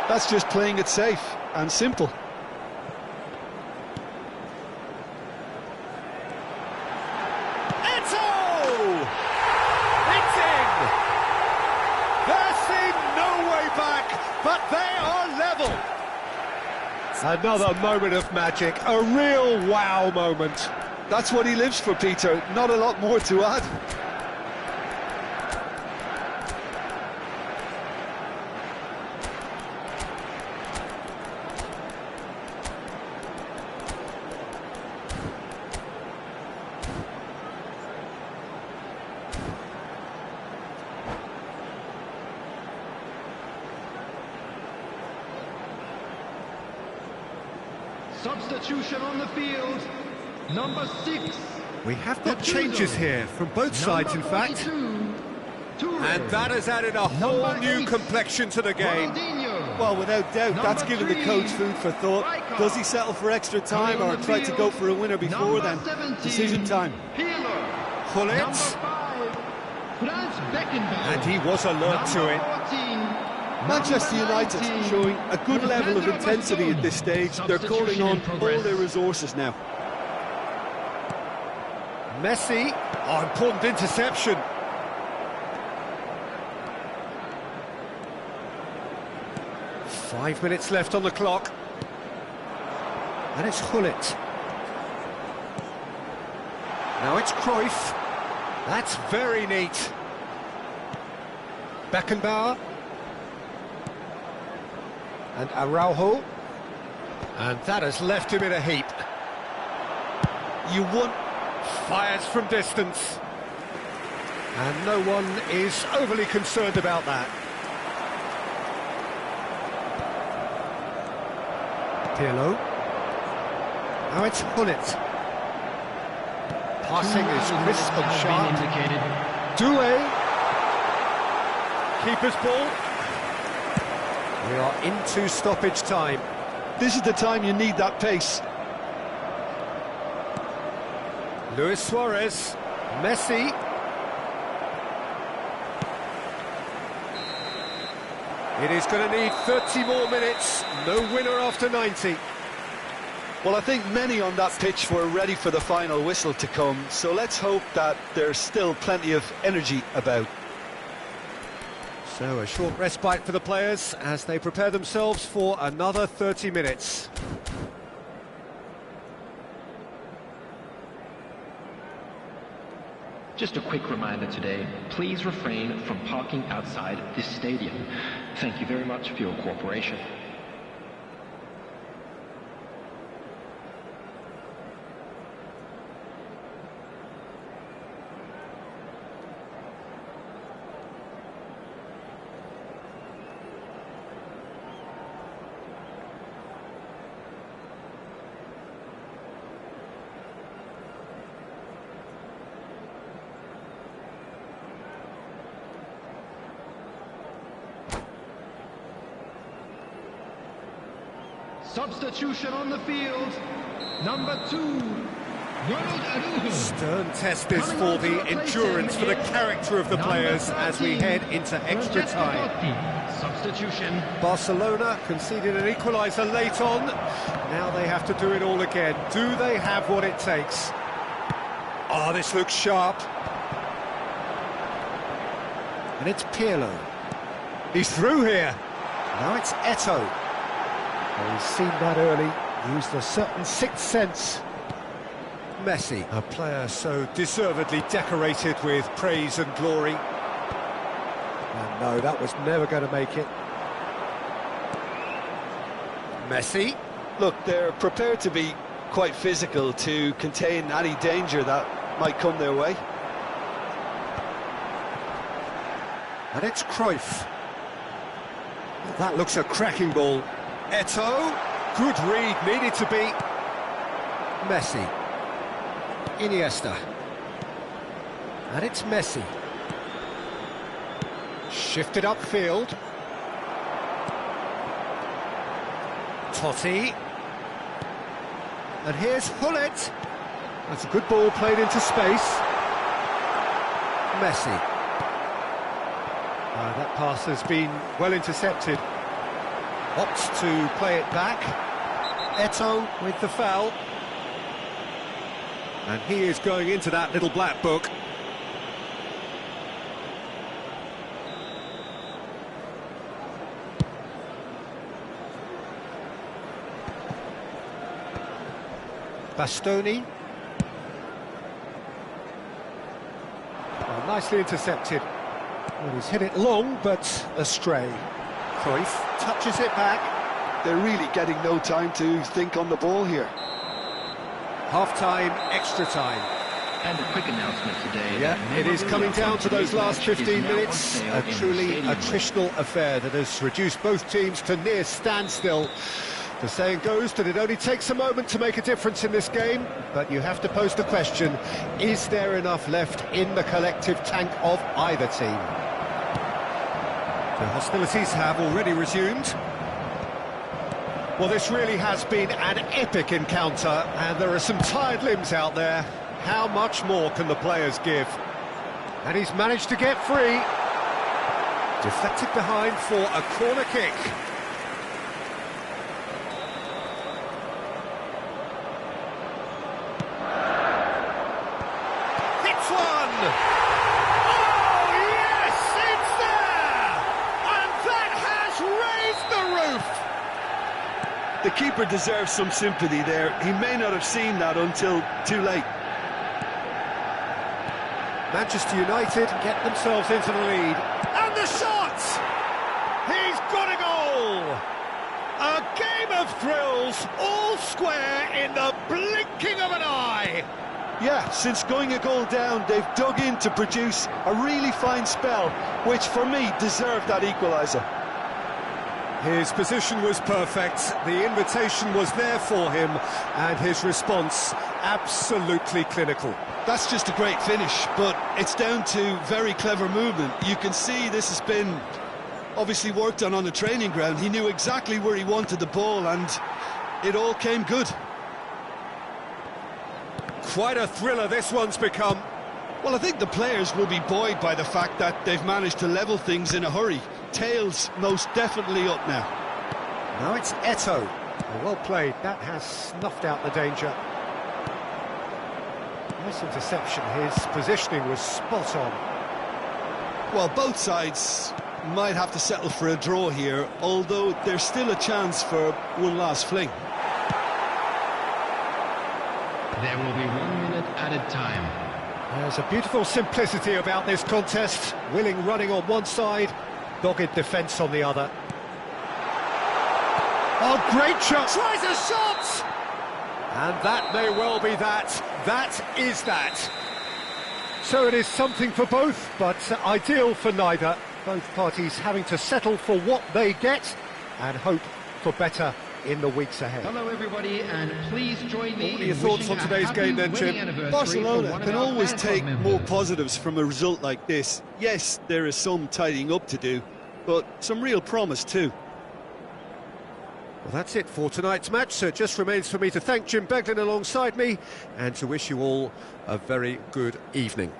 That's just playing it safe and simple. Eto'o! It's in! There seemed no way back, but they are level. Another moment of magic, a real wow moment. That's what he lives for, Peter. Not a lot more to add. Substitution on the field, number 6. We have got changes here from both sides, in fact. And that has added a whole new complexion to the game. Well, without doubt, that's given the coach food for thought. Does he settle for extra time or try to go for a winner before then? Decision time. Gullit. And he was alert to it. Manchester United showing a good level of intensity at this stage. They're calling on all their resources now. Messi. Oh, important interception. Five minutes left on the clock. And it's Gullit. Now it's Cruyff. That's very neat. Beckenbauer. And Araujo. And that has left him in a heap. You want... Fires from distance. And no one is overly concerned about that. Pirlo. Now it's Gullit. Passing is crisp and sharp. Doué. Keeper's ball. We are into stoppage time. This is the time you need that pace. Luis Suarez. Messi. It is going to need 30 more minutes. No winner after 90. Well, I think many on that pitch were ready for the final whistle to come, so let's hope that there's still plenty of energy about. So a short respite for the players as they prepare themselves for another 30 minutes. Just a quick reminder today, please refrain from parking outside this stadium. Thank you very much for your cooperation. Substitution on the field, number 2, Ronald Araujo. Stern test this for the endurance, for the character of the players as we head into extra time. Substitution. Barcelona conceded an equaliser late on. Now they have to do it all again. Do they have what it takes? Oh, this looks sharp. And it's Pirlo. He's through here. Now it's Eto'o. Well, he's seen that early, used a certain sixth sense. Messi, a player so deservedly decorated with praise and glory. And no, that was never going to make it. Messi. Look, they're prepared to be quite physical to contain any danger that might come their way. And it's Cruyff. Well, that looks a cracking ball. Eto'o, good read, needed to be. Messi. Iniesta. And it's Messi. Shifted upfield. Totti. And here's Hullet. That's a good ball played into space. Messi. That pass has been well intercepted. Opts to play it back. Eto'o with the foul. And he is going into that little black book. Bastoni. Well, nicely intercepted. Well, he's hit it long, but astray. Cruyff touches it back. They're really getting no time to think on the ball here. Half-time, extra time. And a quick announcement today. Yeah, it is coming down to those last 15 minutes. A truly attritional affair that has reduced both teams to near standstill. The saying goes that it only takes a moment to make a difference in this game, but you have to pose the question, is there enough left in the collective tank of either team? The hostilities have already resumed. Well, this really has been an epic encounter, and there are some tired limbs out there. How much more can the players give? And he's managed to get free. Deflected behind for a corner kick. Hits one! Oh, yes, it's there! And that has raised the roof! The keeper deserves some sympathy there. He may not have seen that until too late. Manchester United get themselves into the lead. And the shot! He's got a goal! A game of thrills, all square in the blinking of an eye. Yeah, since going a goal down, they've dug in to produce a really fine spell, which for me deserved that equaliser. His position was perfect, the invitation was there for him, and his response absolutely clinical. That's just a great finish, but it's down to very clever movement. You can see this has been obviously worked on the training ground. He knew exactly where he wanted the ball, and it all came good. Quite a thriller this one's become. Well, I think the players will be buoyed by the fact that they've managed to level things in a hurry. Tails most definitely up now. Now it's Eto'o. Well played, that has snuffed out the danger. Nice interception, his positioning was spot on. Well, both sides might have to settle for a draw here, although there's still a chance for one last fling. There will be 1 minute added time. There's a beautiful simplicity about this contest. Willing running on one side, dogged defence on the other. Oh, great shot! Tries a shot! And that may well be that. That is that. So it is something for both, but ideal for neither. Both parties having to settle for what they get and hope for better in the weeks ahead. Hello everybody, and please join me. What are your thoughts on today's game then, Jim? Barcelona can always take more positives from a result like this. Yes, there is some tidying up to do, but some real promise too. Well, that's it for tonight's match, so it just remains for me to thank Jim Beglin alongside me and to wish you all a very good evening.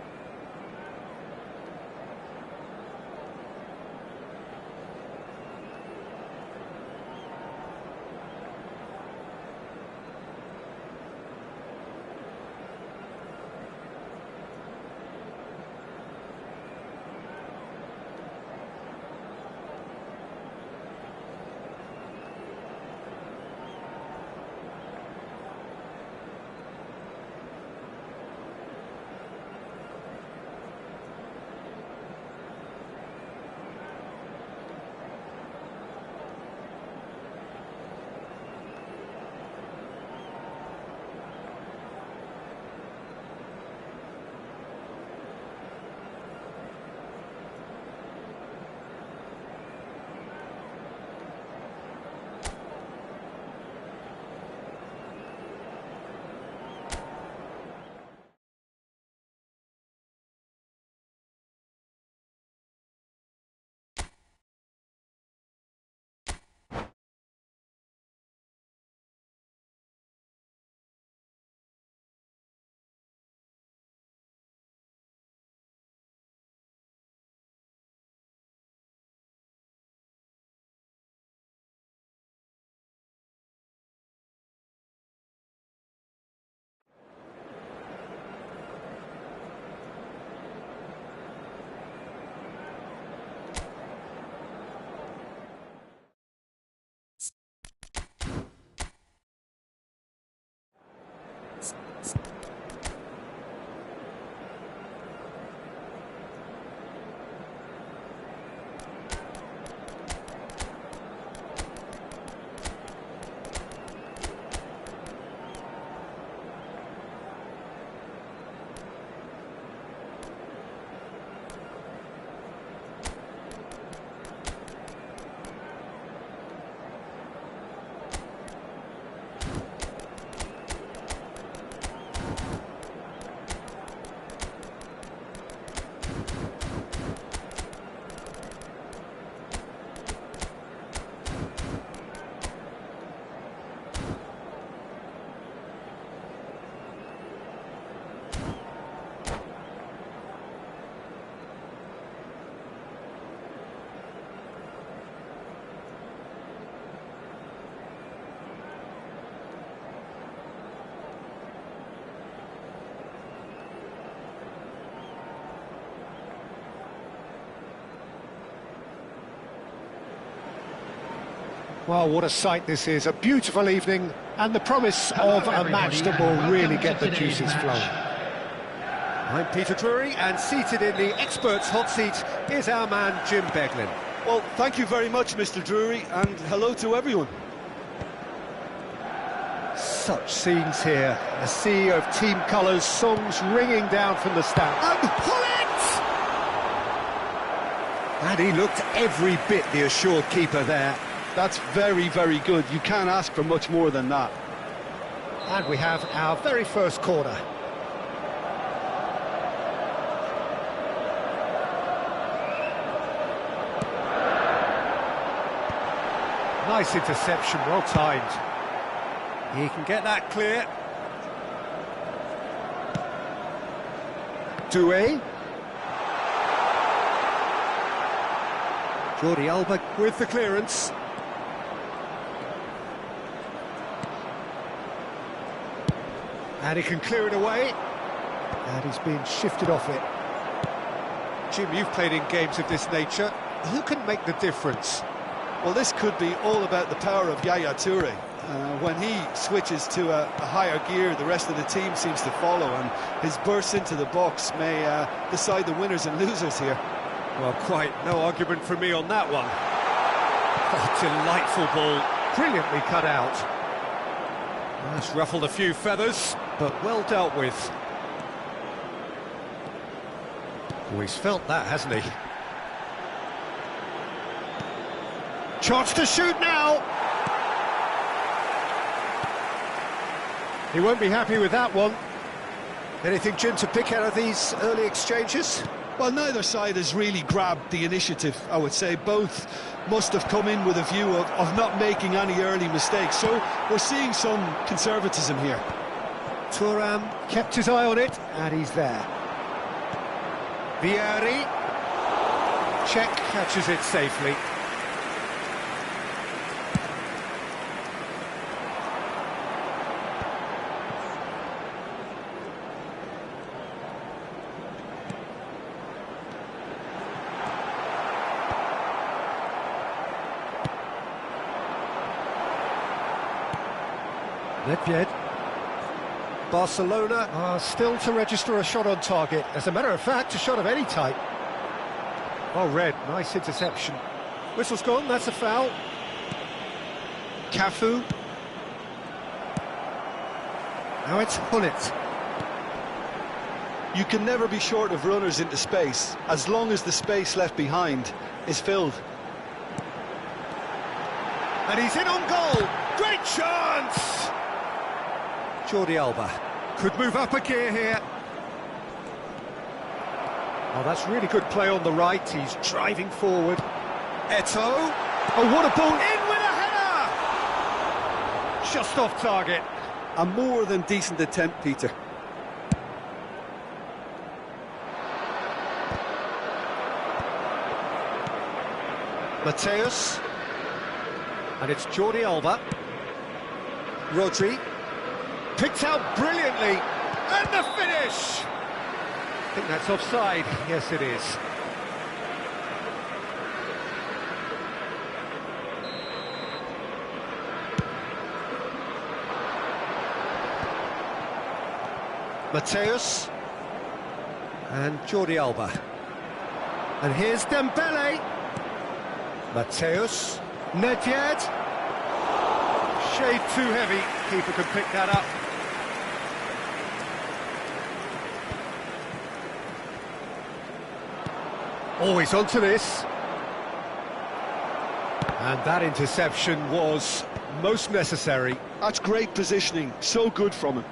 Well, what a sight this is, a beautiful evening and the promise of a match that will really get the juices flowing. I'm Peter Drury, and seated in the experts' hot seat is our man Jim Beglin. Well, thank you very much, Mr. Drury, and hello to everyone. Such scenes here, a sea of team colours, songs ringing down from the stands. And pull it! And he looked every bit the assured keeper there. That's very, very good. You can't ask for much more than that. And we have our very first corner. Nice interception, well timed. He can get that clear. Doué. Jordi Alba with the clearance. And he can clear it away. And he's been shifted off it. Jim, you've played in games of this nature. Who can make the difference? Well, this could be all about the power of Yaya Toure. When he switches to a higher gear, the rest of the team seems to follow, and his burst into the box may decide the winners and losers here. Well, quite no argument from me on that one. Oh, delightful ball, brilliantly cut out. That's ruffled a few feathers, but well dealt with. Oh, he's felt that, hasn't he? Chance to shoot now! He won't be happy with that one. Anything, Jim, to pick out of these early exchanges? Well, neither side has really grabbed the initiative, I would say. Both must have come in with a view of not making any early mistakes. So we're seeing some conservatism here. Thuram kept his eye on it, and he's there. Vieri. Cech catches it safely. Nedved. Barcelona are still to register a shot on target. As a matter of fact, a shot of any type. Oh, red, nice interception. Whistle's gone, that's a foul. Cafu. Now it's Hullet. You can never be short of runners into space, as long as the space left behind is filled. And he's in on goal. Great chance! Jordi Alba could move up a gear here. Oh, that's really good play on the right. He's driving forward. Eto'o. Oh, what a ball! In with a header! Just off target. A more than decent attempt, Peter. Mateus. And it's Jordi Alba. Rodri. Picked out brilliantly. And the finish! I think that's offside. Yes, it is. Mateus. And Jordi Alba. And here's Dembele. Mateus. Nedved. Shade too heavy. Keeper can pick that up. Always onto this. And that interception was most necessary. That's great positioning. So good from him.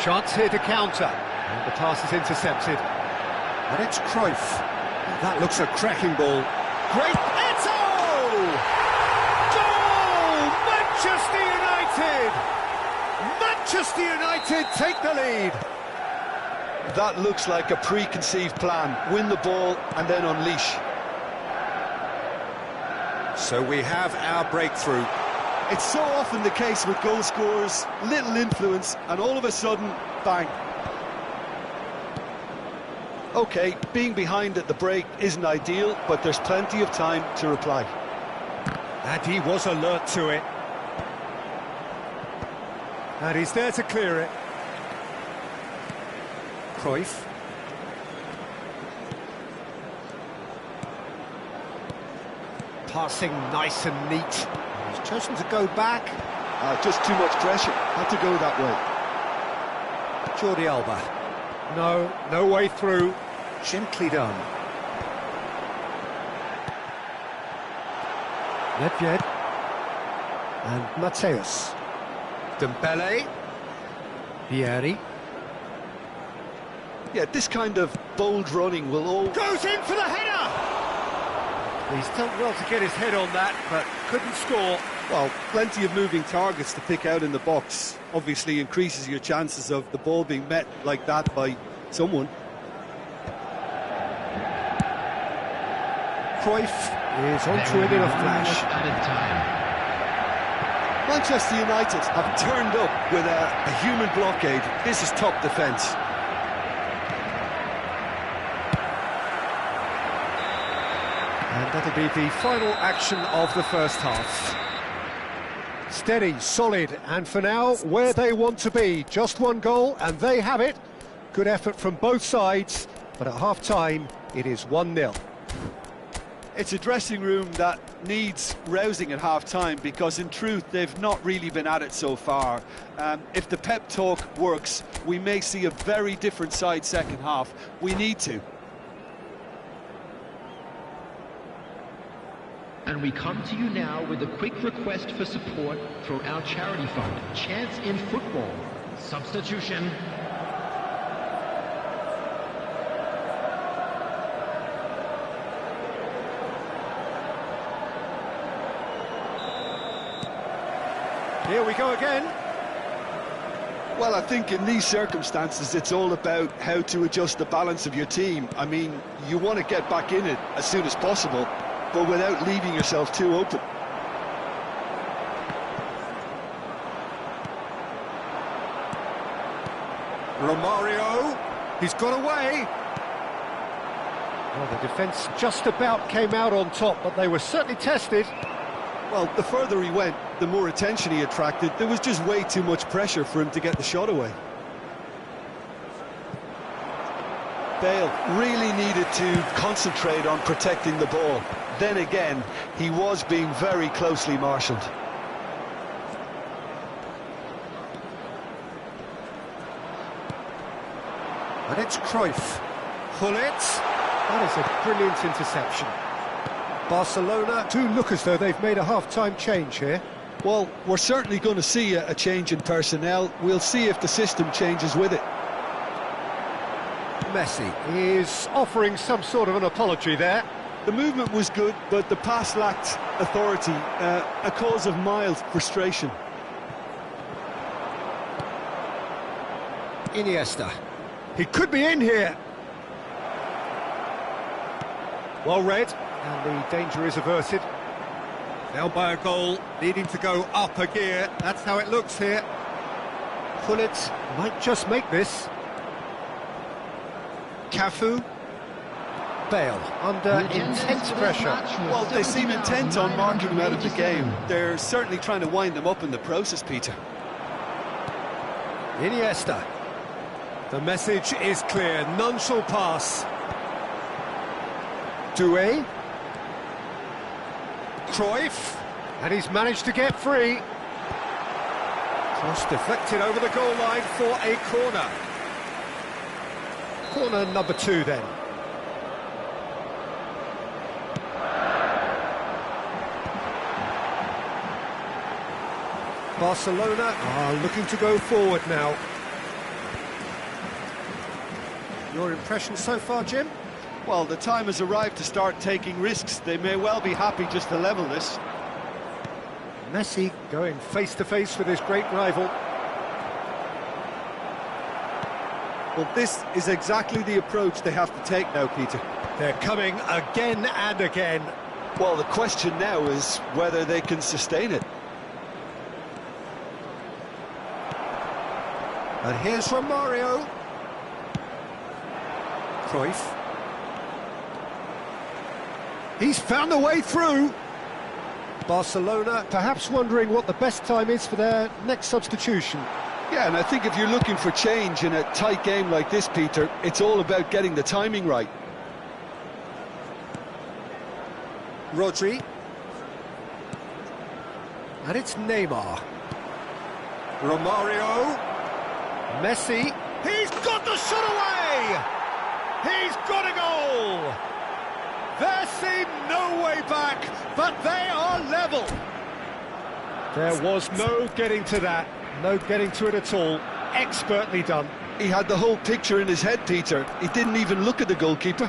Chance here to counter. And the pass is intercepted. And it's Cruyff. That looks a cracking ball. Great Eto'o! Goal! Manchester United! Manchester United take the lead. That looks like a preconceived plan. Win the ball and then unleash. So we have our breakthrough. It's so often the case with goal scorers, little influence, and all of a sudden, bang. OK, being behind at the break isn't ideal, but there's plenty of time to reply. And he was alert to it. And he's there to clear it. Cruyff. Passing nice and neat. He's chosen to go back. Just too much pressure. Had to go that way. Jordi Alba. No way through. Gently done. Nedved. And Mateus. Dembele. Vieri. Yeah, this kind of bold running will all... Goes in for the header! He's done well to get his head on that, but couldn't score. Well, plenty of moving targets to pick out in the box. Obviously increases your chances of the ball being met like that by someone. Cruyff. is onto it in a flash. Added time. Manchester United have turned up with a human blockade. This is top defence. And that'll be the final action of the first half. Steady, solid, and for now, where they want to be. Just one goal, and they have it. Good effort from both sides, but at half-time, it is 1-0. It's a dressing room that needs rousing at half-time because, in truth, they've not really been at it so far. If the pep talk works, we may see a very different side second half. We need to. And we come to you now with a quick request for support for our charity fund, Chance in Football. Substitution. Here we go again. Well, I think in these circumstances, it's all about how to adjust the balance of your team. I mean, you want to get back in it as soon as possible, but without leaving yourself too open. Romario, he's got away. Well, the defence just about came out on top, but they were certainly tested. Well, the further he went, the more attention he attracted. There was just way too much pressure for him to get the shot away. Bale really needed to concentrate on protecting the ball. Then again, he was being very closely marshalled. And it's Cruyff. Gullit. That is a brilliant interception. Barcelona do look as though they've made a half-time change here. Well, we're certainly going to see a change in personnel. We'll see if the system changes with it. Messi is offering some sort of an apology there. The movement was good, but the pass lacked authority, a cause of mild frustration. Iniesta. He could be in here. Well read, and the danger is averted. Now by a goal, needing to go up a gear. That's how it looks here. Gullit might just make this. Cafu. Bale under intense pressure. Well, they seem intent on marking him out of the game. They're certainly trying to wind them up in the process, Peter. Iniesta. The message is clear. None shall pass. Doué. Cruyff. And he's managed to get free. Cross deflected over the goal line for a corner. Corner number 2 then. Barcelona are looking to go forward now. Your impression so far, Jim? Well, the time has arrived to start taking risks. They may well be happy just to level this. Messi going face-to-face with his great rival. Well, this is exactly the approach they have to take now, Peter. They're coming again and again. Well, the question now is whether they can sustain it. And here's Romario. Cruyff. He's found a way through. Barcelona perhaps wondering what the best time is for their next substitution. Yeah, and I think if you're looking for change in a tight game like this, Peter, it's all about getting the timing right. Rodri. And it's Neymar. Romario. Messi. He's got the shot away! He's got a goal! There seemed no way back, but they are level. There was no getting to that, no getting to it at all. Expertly done. He had the whole picture in his head, Peter. He didn't even look at the goalkeeper.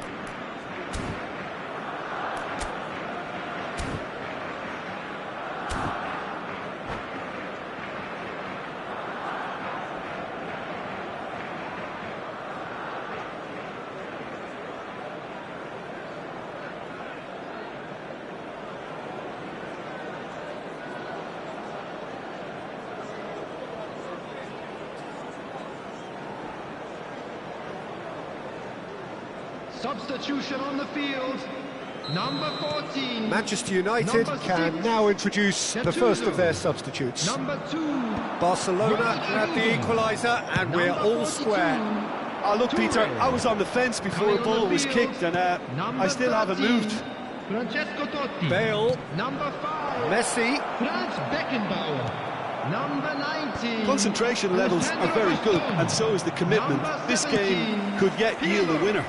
Substitution on the field. Number 14. Manchester United can now introduce the first of their substitutes. Number 2. Barcelona grab the equaliser, and we're all square. Oh, look, Peter, I was on the fence before the ball was kicked, and I still haven't moved. Francesco Totti. Bale. Number 5. Messi. Franz Beckenbauer. Number 19. Concentration levels are very good, and so is the commitment. This game could yet yield a winner.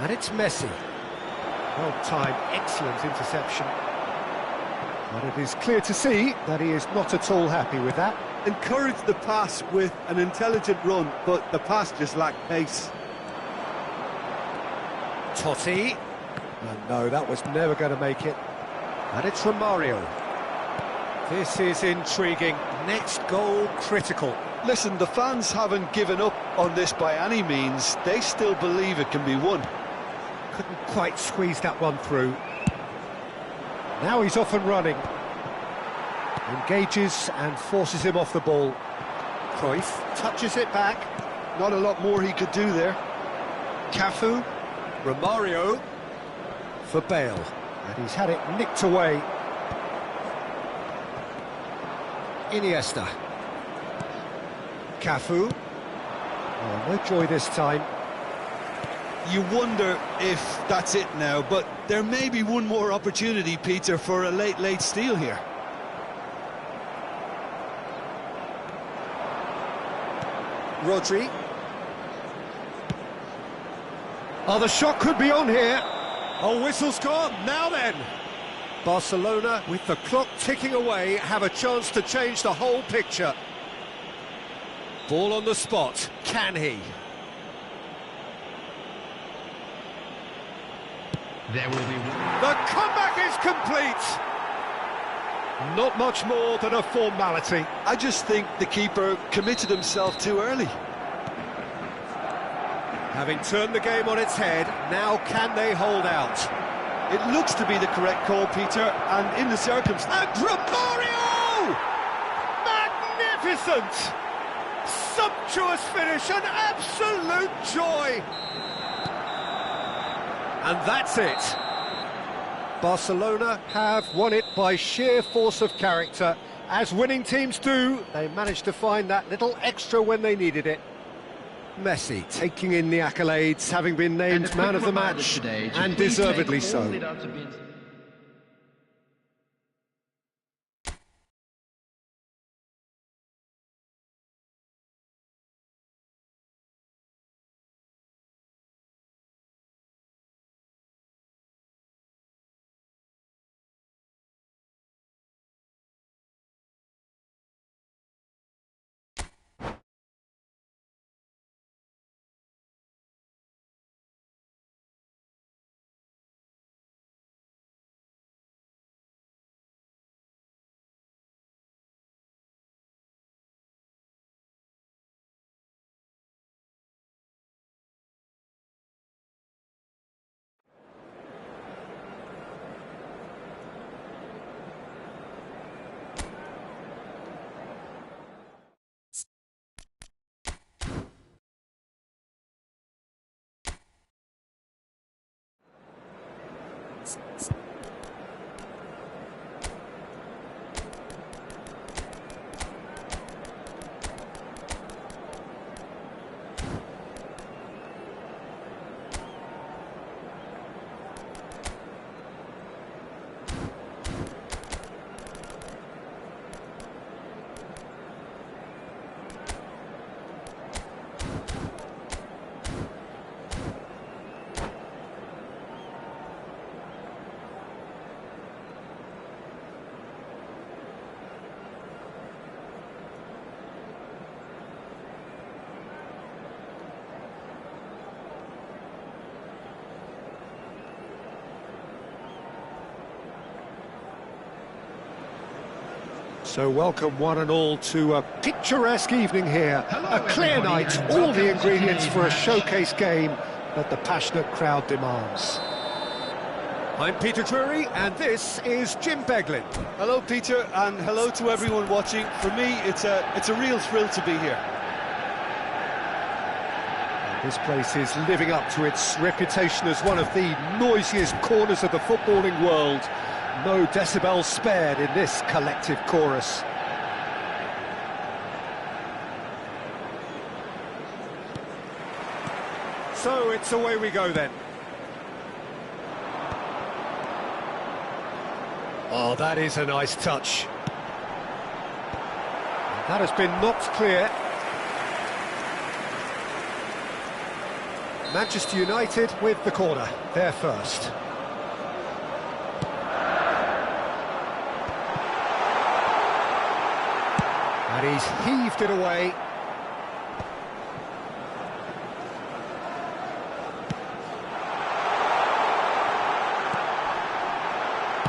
And it's Messi. Well-timed, excellent interception. But it is clear to see that he is not at all happy with that. Encouraged the pass with an intelligent run, but the pass just lacked pace. Totti. And no, that was never going to make it. And it's Romario. This is intriguing. Next goal critical. Listen, the fans haven't given up on this by any means. They still believe it can be won. Couldn't quite squeeze that one through. Now he's off and running. Engages and forces him off the ball. Cruyff touches it back. Not a lot more he could do there. Cafu. Romario. For Bale. And he's had it nicked away. Iniesta. Cafu. Oh, no joy this time. You wonder if that's it now, but there may be one more opportunity, Peter, for a late steal here. Rodri. Oh, the shot could be on here. Oh, whistle's gone. Now then. Barcelona, with the clock ticking away, have a chance to change the whole picture. Ball on the spot. Can he? There will be one. The comeback is complete. Not much more than a formality. I just think the keeper committed himself too early. Having turned the game on its head, now can they hold out? It looks to be the correct call, Peter, and in the circumstances... And Romario! Magnificent! Sumptuous finish, an absolute joy! And that's it. Barcelona have won it by sheer force of character. As winning teams do, they managed to find that little extra when they needed it. Messi taking in the accolades, having been named man of the match, and deservedly so. So welcome one and all to a picturesque evening here. A clear night, all the ingredients for a showcase game that the passionate crowd demands. I'm Peter Drury, and this is Jim Beglin. Hello, Peter, and hello to everyone watching. For me, it's a real thrill to be here. This place is living up to its reputation as one of the noisiest corners of the footballing world. No decibels spared in this collective chorus. So it's away we go then. Oh, that is a nice touch. That has been knocked clear. Manchester United with the corner, there first. And he's heaved it away.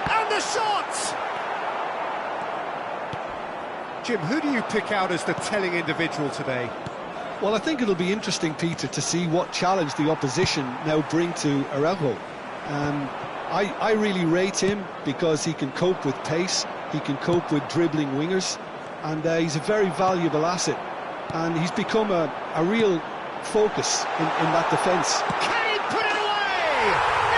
And the shot! Jim, who do you pick out as the telling individual today? Well, I think it'll be interesting, Peter, to see what challenge the opposition now bring to Araujo. I really rate him because he can cope with pace, he can cope with dribbling wingers, and he's a very valuable asset. And he's become a real focus in that defence. Can he put it away?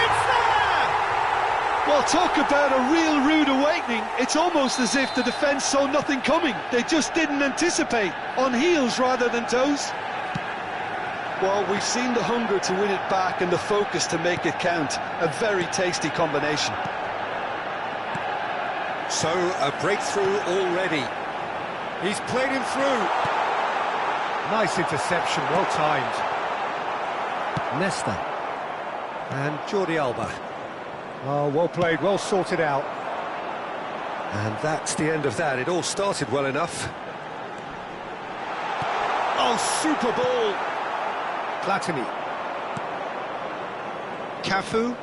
It's there! Well, talk about a real rude awakening. It's almost as if the defence saw nothing coming. They just didn't anticipate, on heels rather than toes. Well, we've seen the hunger to win it back and the focus to make it count. A very tasty combination. So, a breakthrough already. He's played him through. Nice interception, well timed. Nesta. And Jordi Alba. Oh, well played, well sorted out. And that's the end of that. It all started well enough. Oh, super ball! Platini. Cafu.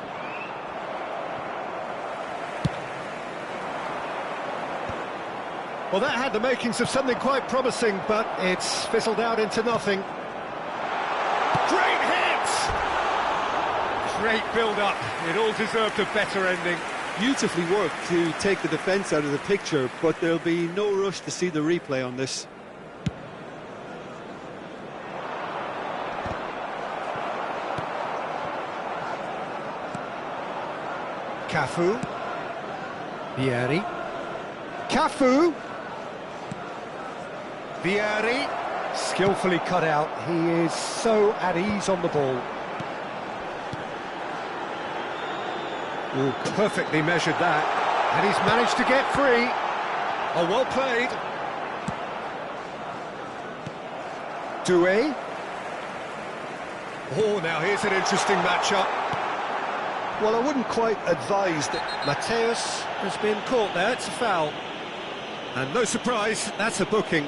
Well, that had the makings of something quite promising, but it's fizzled out into nothing. Great hit! Great build-up. It all deserved a better ending. Beautifully worked to take the defence out of the picture, but there'll be no rush to see the replay on this. Cafu. Vieri. Cafu. Vieri. Skillfully cut out. He is so at ease on the ball. Ooh, perfectly measured that. And he's managed to get free. Oh, well played. Doué. Oh, now here's an interesting matchup. Well, I wouldn't quite advise that. Mateus has been caught there, it's a foul. And no surprise, that's a booking.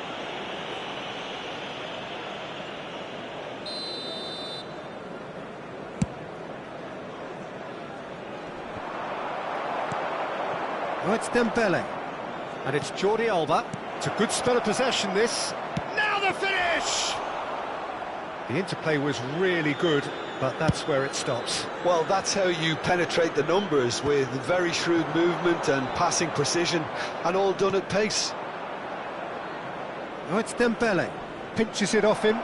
Oh, it's Dembele. And it's Jordi Alba. It's a good spell of possession, this. Now the finish! The interplay was really good, but that's where it stops. Well, that's how you penetrate the numbers, with very shrewd movement and passing precision, and all done at pace. Oh, it's Dembele. Pinches it off him.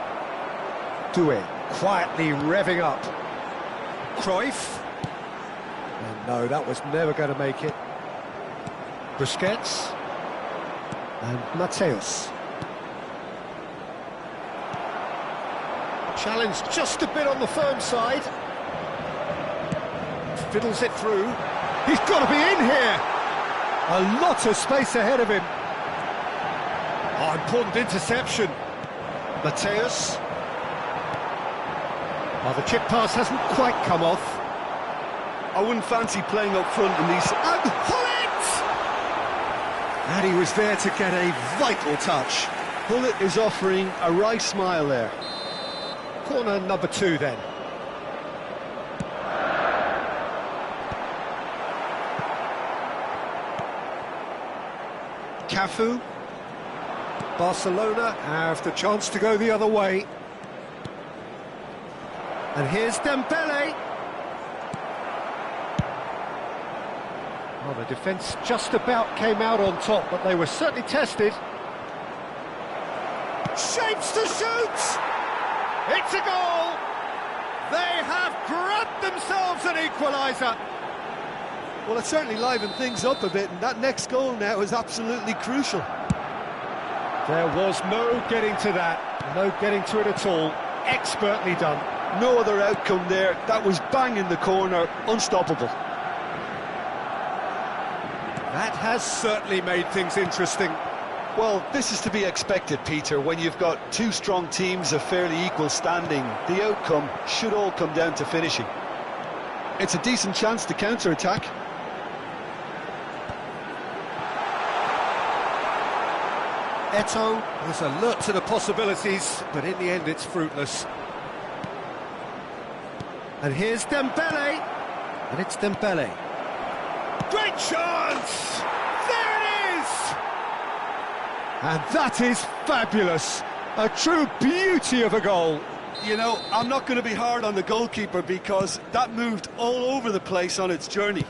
Doué, quietly revving up. Cruyff. And no, that was never going to make it. Busquets. And Mateus. Challenge just a bit on the firm side. Fiddles it through. He's got to be in here. A lot of space ahead of him. Oh, important interception. Mateus. Oh, the chip pass hasn't quite come off. I wouldn't fancy playing up front in these. And Hullet! And he was there to get a vital touch. Hullet is offering a wry smile there. Corner number 2 then. Cafu. Barcelona have the chance to go the other way. And here's Dembele. Well, the defence just about came out on top, but they were certainly tested. Shapes to shoot! It's a goal! themselves an equaliser. Well, it certainly livened things up a bit, and that next goal now is absolutely crucial. There was no getting to that, no getting to it at all. Expertly done. No other outcome there. That was bang in the corner, unstoppable. That has certainly made things interesting. Well, this is to be expected, Peter. When you've got two strong teams of fairly equal standing, the outcome should all come down to finishing. It's a decent chance to counter-attack. Eto'o was alert to the possibilities, but in the end it's fruitless. And here's Dembele, and it's Dembele. Great chance! There it is! And that is fabulous. A true beauty of a goal. You know, I'm not going to be hard on the goalkeeper because that moved all over the place on its journey.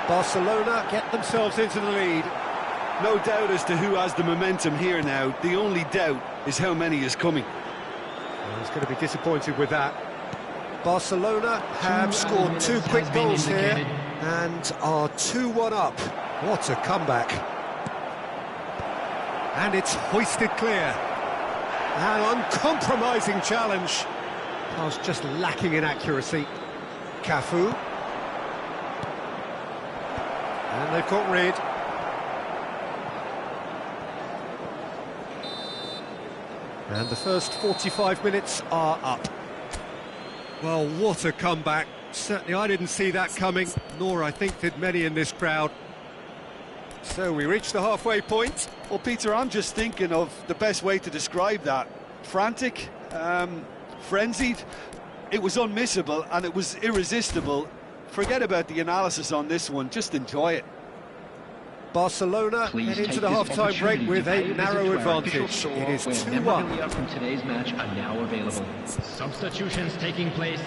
Barcelona get themselves into the lead. No doubt as to who has the momentum here now. The only doubt is how many is coming. Well, he's going to be disappointed with that. Barcelona have scored two quick goals here and are 2-1 up. What a comeback. And it's hoisted clear. An uncompromising challenge. Pass just lacking in accuracy. Cafu. And they've got rid. And the first 45 minutes are up. Well, what a comeback. Certainly I didn't see that coming, nor I think did many in this crowd. So we reach the halfway point. Well, Peter, I'm just thinking of the best way to describe that. Frantic, frenzied. It was unmissable and it was irresistible. Forget about the analysis on this one, just enjoy it. Barcelona head into the half-time break with a narrow advantage. It is 2-1. From today's match are now available. Substitutions taking place.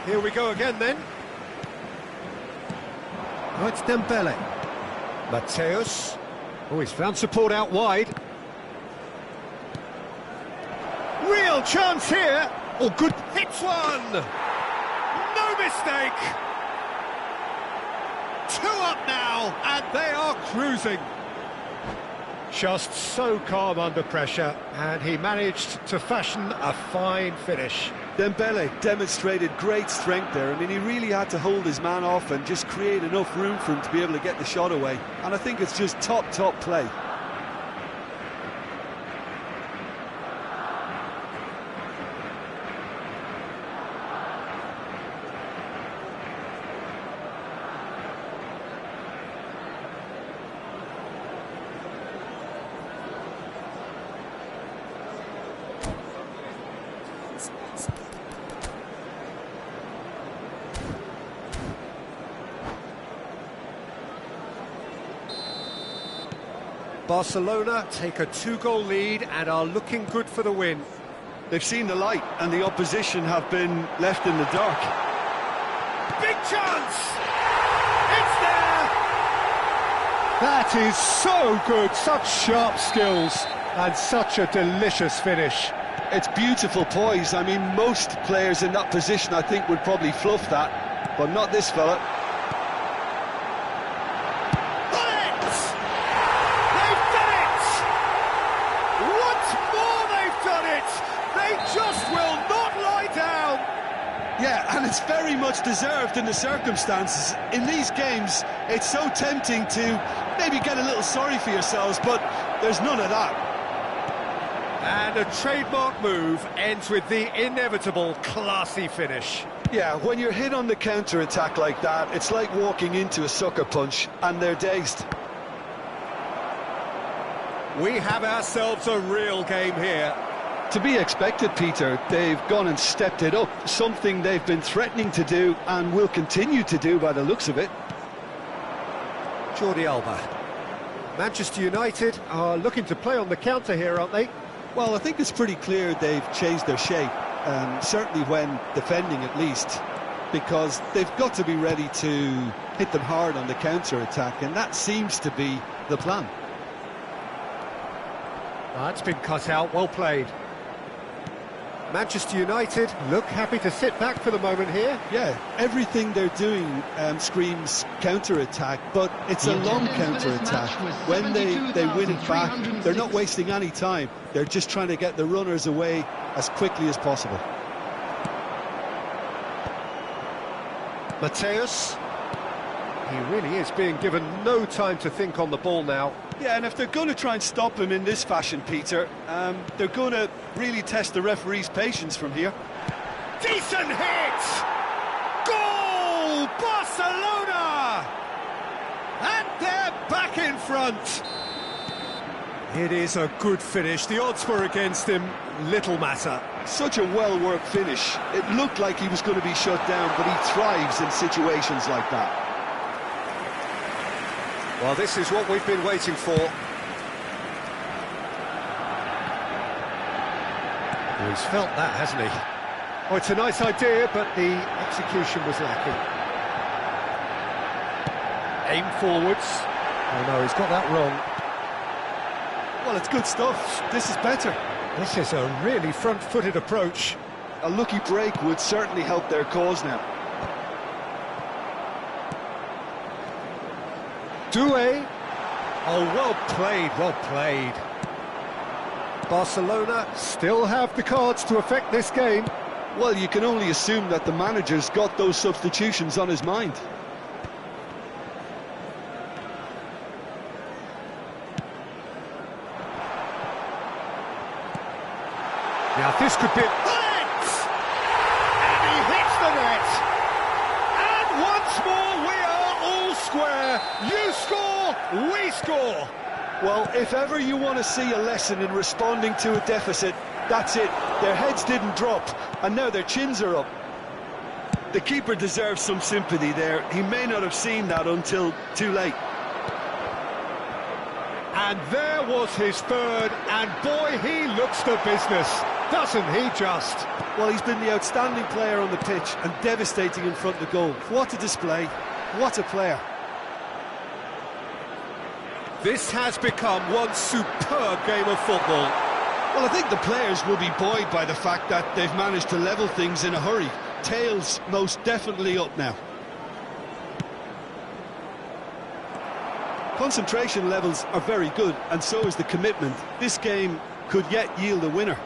Here we go again then. Oh, it's Dembele. Mateus. Oh, he's found support out wide. Real chance here. Oh, good. Hits one. No mistake. 2 up now, and they are cruising. Just so calm under pressure, and he managed to fashion a fine finish. Dembele demonstrated great strength there. I mean, he really had to hold his man off and just create enough room for him to be able to get the shot away. And I think it's just top play. Barcelona take a 2-goal lead and are looking good for the win. They've seen the light and the opposition have been left in the dark. Big chance! It's there! That is so good, such sharp skills and such a delicious finish. It's beautiful poise. I mean, most players in that position I think would probably fluff that, but not this fella. Just will not lie down. Yeah, and it's very much deserved in the circumstances. In these games, it's so tempting to maybe get a little sorry for yourselves, but there's none of that. And a trademark move ends with the inevitable classy finish. Yeah, when you're hit on the counter-attack like that, it's like walking into a sucker punch, and they're dazed. We have ourselves a real game here. To be expected, Peter. They've gone and stepped it up, something they've been threatening to do and will continue to do by the looks of it. Jordi Alba. Manchester United are looking to play on the counter here, aren't they? Well, I think it's pretty clear they've changed their shape, certainly when defending at least. because they've got to be ready to hit them hard on the counter-attack, and that seems to be the plan. That's been cut out, well played. Manchester United look happy to sit back for the moment here. Yeah, everything they're doing screams counter-attack, but it's a long counter-attack. When they win it back, they're not wasting any time. They're just trying to get the runners away as quickly as possible. Mateus, he really is being given no time to think on the ball now. Yeah, and if they're going to try and stop him in this fashion, Peter, they're going to really test the referee's patience from here. Decent hit! Goal! Barcelona! And they're back in front. It is a good finish. The odds were against him. Little matter. Such a well-worked finish. It looked like he was going to be shut down, but he thrives in situations like that. Well, this is what we've been waiting for. Well, he's felt that, hasn't he? Oh, it's a nice idea, but the execution was lacking. Aim forwards. Oh no, he's got that wrong. Well, it's good stuff. This is better. This is a really front-footed approach. A lucky break would certainly help their cause now. Doué. Oh, well played, well played. Barcelona still have the cards to affect this game. Well, you can only assume that the manager's got those substitutions on his mind. Now this could be... Bullet! And he hits the net! And once more we are all square. You score, we score. Well, if ever you want to see a lesson in responding to a deficit, that's it. Their heads didn't drop, and now their chins are up. The keeper deserves some sympathy there. He may not have seen that until too late. And there was his third, and boy, he looks the business, doesn't he just? Well, he's been the outstanding player on the pitch and devastating in front of the goal. What a display, what a player. This has become one superb game of football. Well, I think the players will be buoyed by the fact that they've managed to level things in a hurry. Tails most definitely up now. Concentration levels are very good, and so is the commitment. This game could yet yield a winner.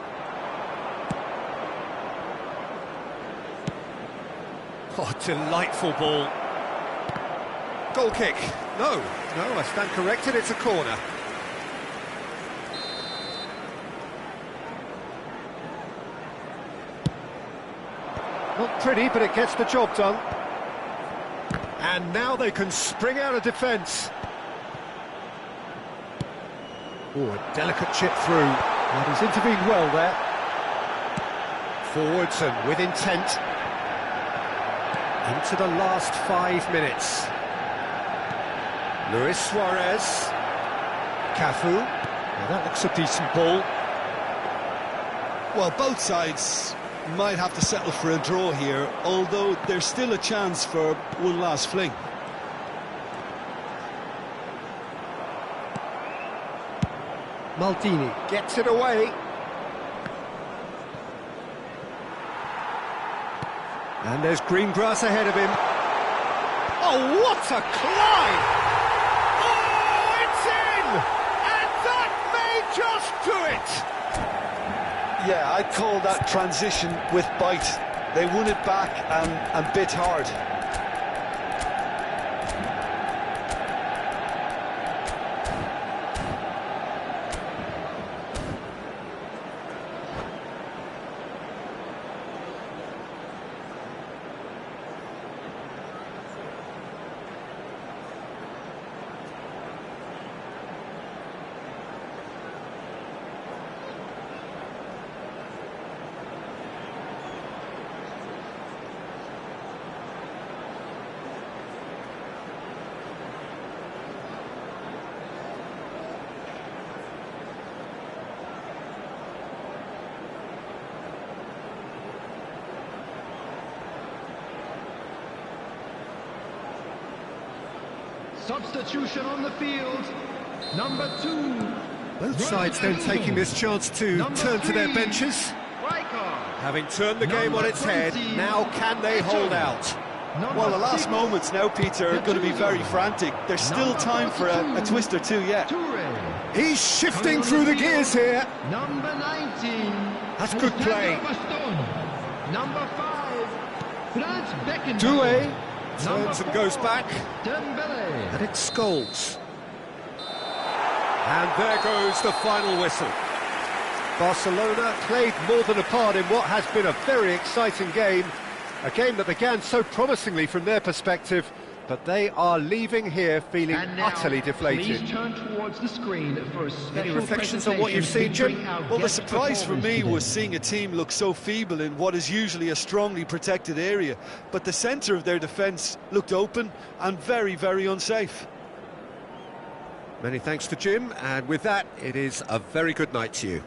Oh, delightful ball. Goal kick. No, I stand corrected, it's a corner. Not pretty, but it gets the job done. And now they can spring out of defence. Oh, a delicate chip through. And he's intervened well there. Forwards and with intent. Into the last 5 minutes. Luis Suarez. Cafu. Well, that looks a decent ball. Well, both sides might have to settle for a draw here, although there's still a chance for one last fling. Maldini gets it away. And there's green grass ahead of him. Oh, what a climb! Oh, it's in! And that may just do it! Yeah, I'd call that transition with bite. They won it back and bit hard. Substitution on the field. Number 2. Both sides then taking this chance to turn to their benches. Having turned the game on its head, now can they hold out? Well, the last moments now, Peter, are going to be very frantic. There's still time for a twist or two yet. He's shifting through the gears here. Number 19. That's good play. Number 5. Franz Beckenbauer. Doué turns and goes back. Dembele. And it's Scholes. And there goes the final whistle. Barcelona played more than a part in what has been a very exciting game. A game that began so promisingly from their perspective, but they are leaving here feeling utterly deflated. Please turn towards the screen for a special Any reflections on what you've seen, Jim? Well, the surprise for me was seeing a team look so feeble in what is usually a strongly protected area. But the centre of their defence looked open and very, very unsafe. Many thanks to Jim, and with that, it is a very good night to you.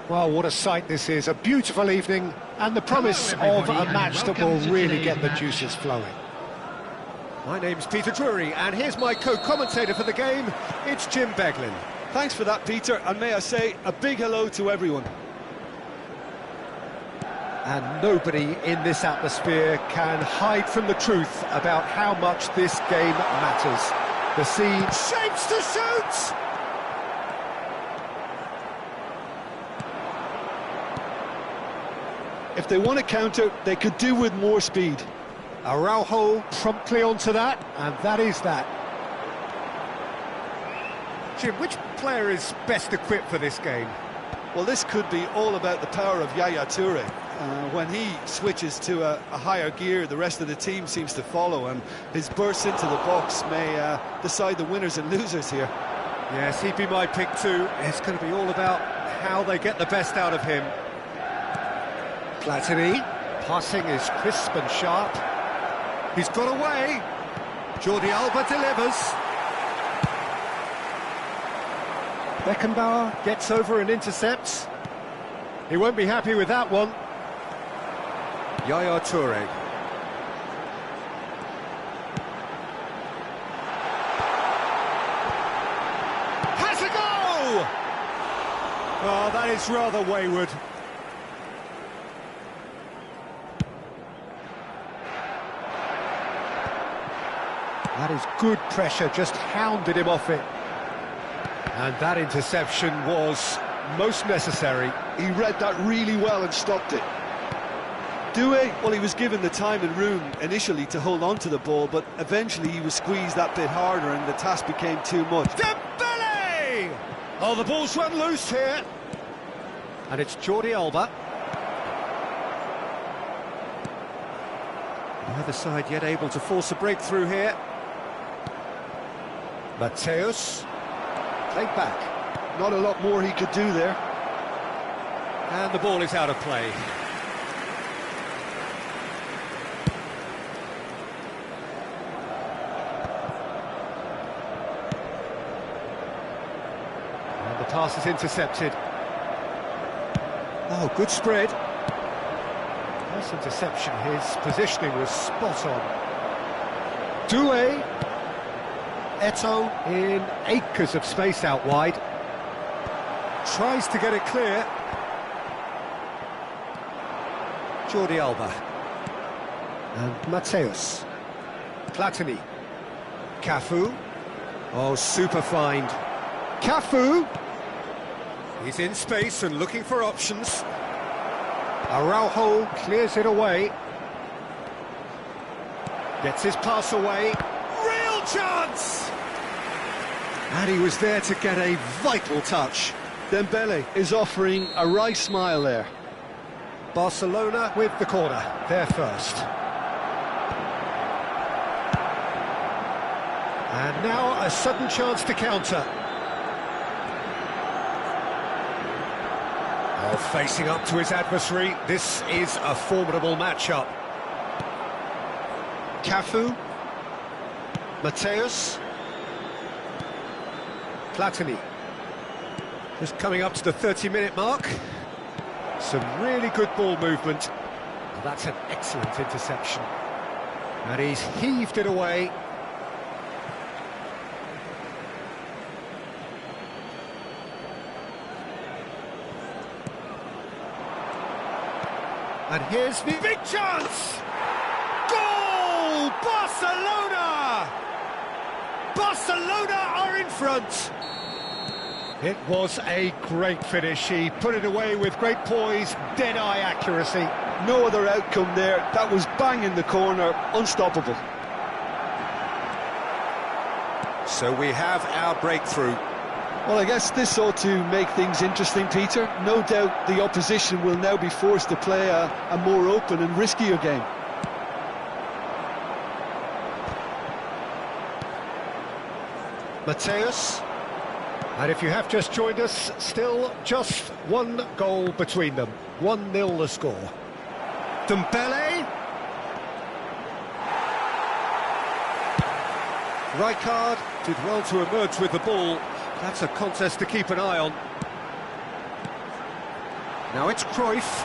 Well, what a sight this is, a beautiful evening, and the promise Hello, of a everybody, match and that will welcome to really today's get the match. juices flowing. My name's Peter Drury, and here's my co-commentator for the game, it's Jim Beglin. Thanks for that, Peter, and may I say a big hello to everyone. And nobody in this atmosphere can hide from the truth about how much this game matters. The seed shapes to shoot! If they want to counter, they could do with more speed. Araujo promptly onto that, and that is that. Jim, which player is best equipped for this game? Well, this could be all about the power of Yaya Toure. When he switches to a higher gear, the rest of the team seems to follow, and his burst into the box may decide the winners and losers here. Yes, he'd be my pick too. It's going to be all about how they get the best out of him. Platini, passing is crisp and sharp. He's got away. Jordi Alba delivers. Beckenbauer gets over and intercepts. He won't be happy with that one. Yaya Toure. Has a go! Oh, that is rather wayward. That is good pressure, just hounded him off it. And that interception was most necessary. He read that really well and stopped it. Doué, well, he was given the time and room initially to hold on to the ball, but eventually he was squeezed that bit harder and the task became too much. Dembele! Oh, the ball's run loose here. And it's Jordi Alba. Neither side yet able to force a breakthrough here. Mateus, played back. Not a lot more he could do there. And the ball is out of play. And the pass is intercepted. Oh, good spread. Nice interception. His positioning was spot on. Doué. Eto'o in acres of space out wide. Tries to get it clear. Jordi Alba. And Mateus. Platini. Cafu. Oh, super find. Cafu. He's in space and looking for options. Araujo clears it away. Gets his pass away. Real chance! And he was there to get a vital touch. Dembele is offering a wry smile there. Barcelona with the corner, they're first. And now a sudden chance to counter. Oh, facing up to his adversary, this is a formidable matchup. Cafu. Mateus. Platini. Just coming up to the 30-minute mark. Some really good ball movement. Well, that's an excellent interception. And he's heaved it away. And here's the big chance! Goal! Barcelona! Barcelona are in front! It was a great finish. He put it away with great poise, dead-eye accuracy. No other outcome there. That was bang in the corner, unstoppable. So we have our breakthrough. Well, I guess this ought to make things interesting, Peter. No doubt the opposition will now be forced to play a more open and riskier game. Mateus. And if you have just joined us, still just one goal between them. 1-0 the score. Dembele. Rijkaard did well to emerge with the ball. That's a contest to keep an eye on. Now it's Cruyff.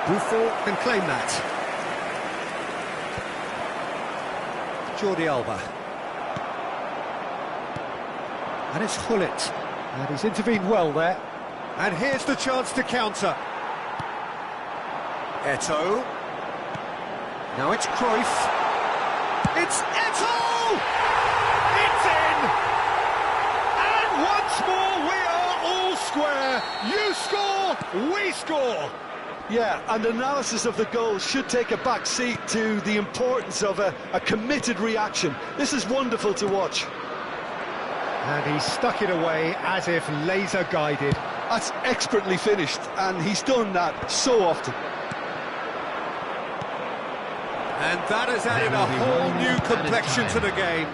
Buffon can claim that. Jordi Alba. And it's Gullit. And he's intervened well there. And here's the chance to counter. Eto'o. Now it's Cruyff. It's Eto'o! It's in! And once more we are all square. You score, we score. Yeah, and analysis of the goal should take a back seat to the importance of a committed reaction. This is wonderful to watch. And he stuck it away as if laser guided. That's expertly finished, and he's done that so often. And that has added a whole new complexion to the game.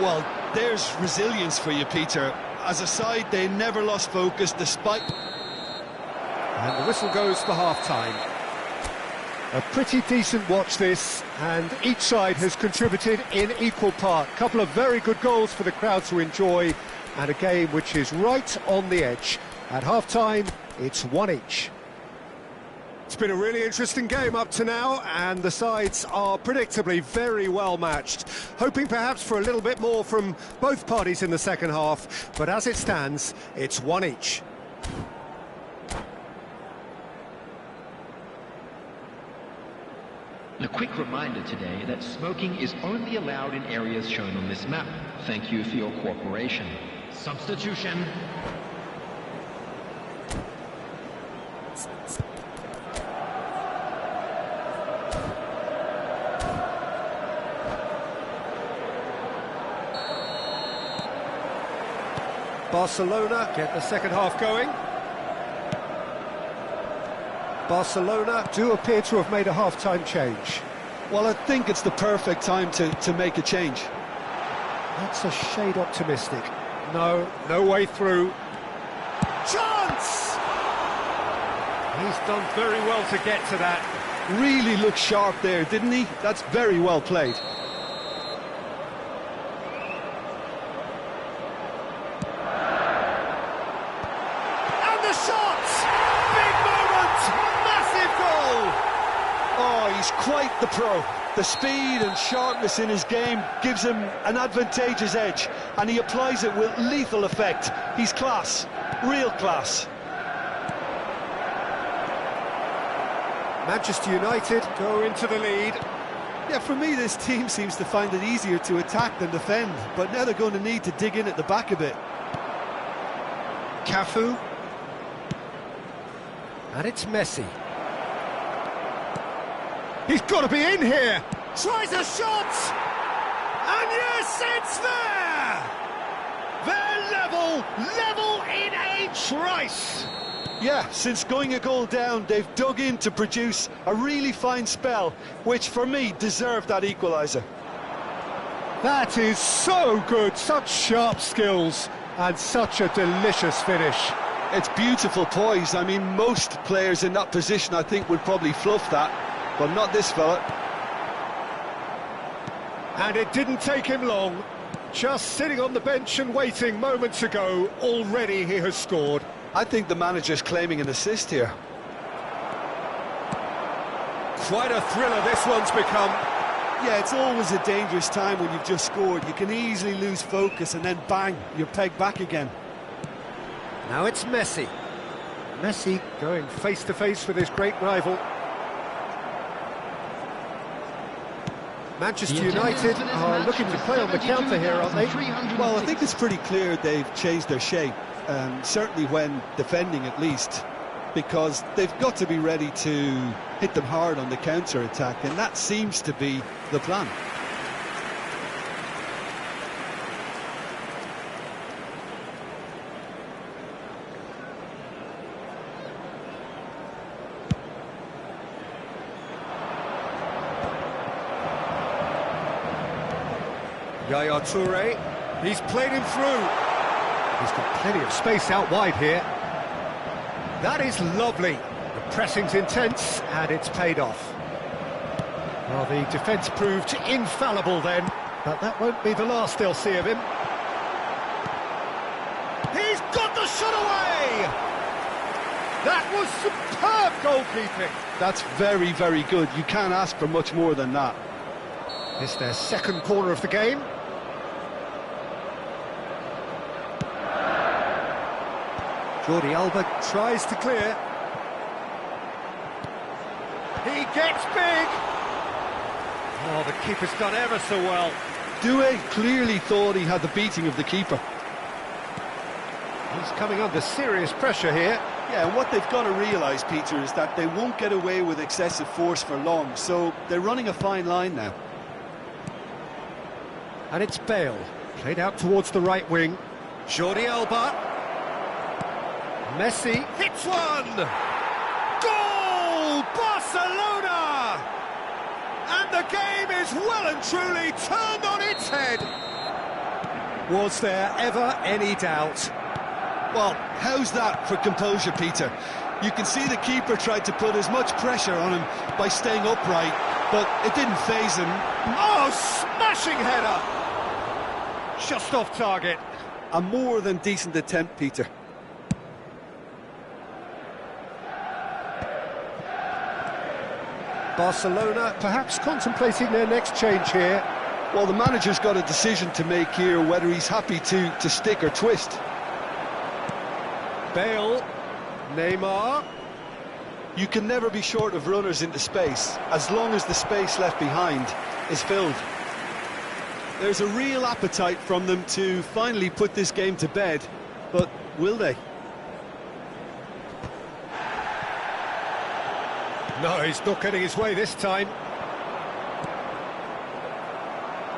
Well, there's resilience for you, Peter. As a side, they never lost focus despite... And the whistle goes for half-time. A pretty decent watch this, and each side has contributed in equal part. A couple of very good goals for the crowd to enjoy, and a game which is right on the edge. At half-time, it's 1 each. It's been a really interesting game up to now, and the sides are predictably very well matched. Hoping perhaps for a little bit more from both parties in the second half, but as it stands, it's 1 each. A quick reminder today that smoking is only allowed in areas shown on this map. Thank you for your cooperation. Substitution. Barcelona get the second half going. Barcelona do appear to have made a half-time change. Well, I think it's the perfect time to make a change. That's a shade optimistic. No way through. Chance! He's done very well to get to that. Really looked sharp there, didn't he? That's very well played. And the shot! Big moment! Massive goal! Oh, he's quite the pro. The speed and sharpness in his game gives him an advantageous edge, and he applies it with lethal effect. He's class, real class. Manchester United go into the lead. Yeah, for me, this team seems to find it easier to attack than defend, but now they're going to need to dig in at the back a bit. Cafu. And it's Messi. He's got to be in here! Tries a shot! And yes, it's there! They're level in a trice! Yeah, since going a goal down, they've dug in to produce a really fine spell, which for me deserved that equaliser. That is so good, such sharp skills, and such a delicious finish. It's beautiful poise. I mean, most players in that position, I think, would probably fluff that, but not this fella. And it didn't take him long. Just sitting on the bench and waiting moments ago, already he has scored. I think the manager's claiming an assist here. Quite a thriller this one's become. Yeah, it's always a dangerous time when you've just scored. You can easily lose focus and then bang, you're pegged back again. Now it's Messi. Messi going face-to-face with his great rival. Manchester United are looking to play on the counter here, aren't they? Well, I think it's pretty clear they've changed their shape, certainly when defending at least, because they've got to be ready to hit them hard on the counter-attack, and that seems to be the plan. Yaya Toure, he's played him through. He's got plenty of space out wide here. That is lovely. The pressing's intense, and it's paid off. Well, the defence proved infallible then, but that won't be the last they'll see of him. He's got the shot away! That was superb goalkeeping. That's very, very good. You can't ask for much more than that. It's their second corner of the game. Jordi Alba tries to clear. He gets big. Oh, the keeper's done ever so well. Doué clearly thought he had the beating of the keeper. He's coming under serious pressure here. Yeah, and what they've got to realise, Peter, is that they won't get away with excessive force for long, so they're running a fine line now. And it's Bale, played out towards the right wing. Jordi Alba. Messi hits one! Goal! Barcelona! And the game is well and truly turned on its head. Was there ever any doubt? Well, how's that for composure, Peter? You can see the keeper tried to put as much pressure on him by staying upright, but it didn't faze him. Oh, smashing header! Just off target. A more than decent attempt, Peter. Barcelona perhaps contemplating their next change here. Well, the manager's got a decision to make here, whether he's happy to stick or twist. Bale, Neymar. You can never be short of runners into space, as long as the space left behind is filled. There's a real appetite from them to finally put this game to bed, but will they? No, he's not getting his way this time.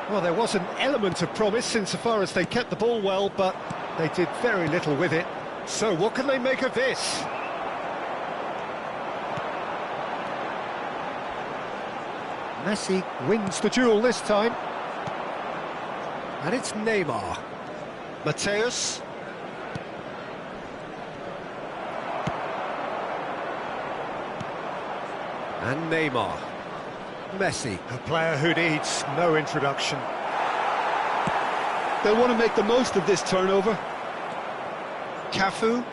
Well, there was an element of promise insofar as they kept the ball well, but they did very little with it. So what can they make of this? Messi wins the duel this time. And it's Neymar. Mateus. And Neymar. Messi, a player who needs no introduction. They'll want to make the most of this turnover. Cafu.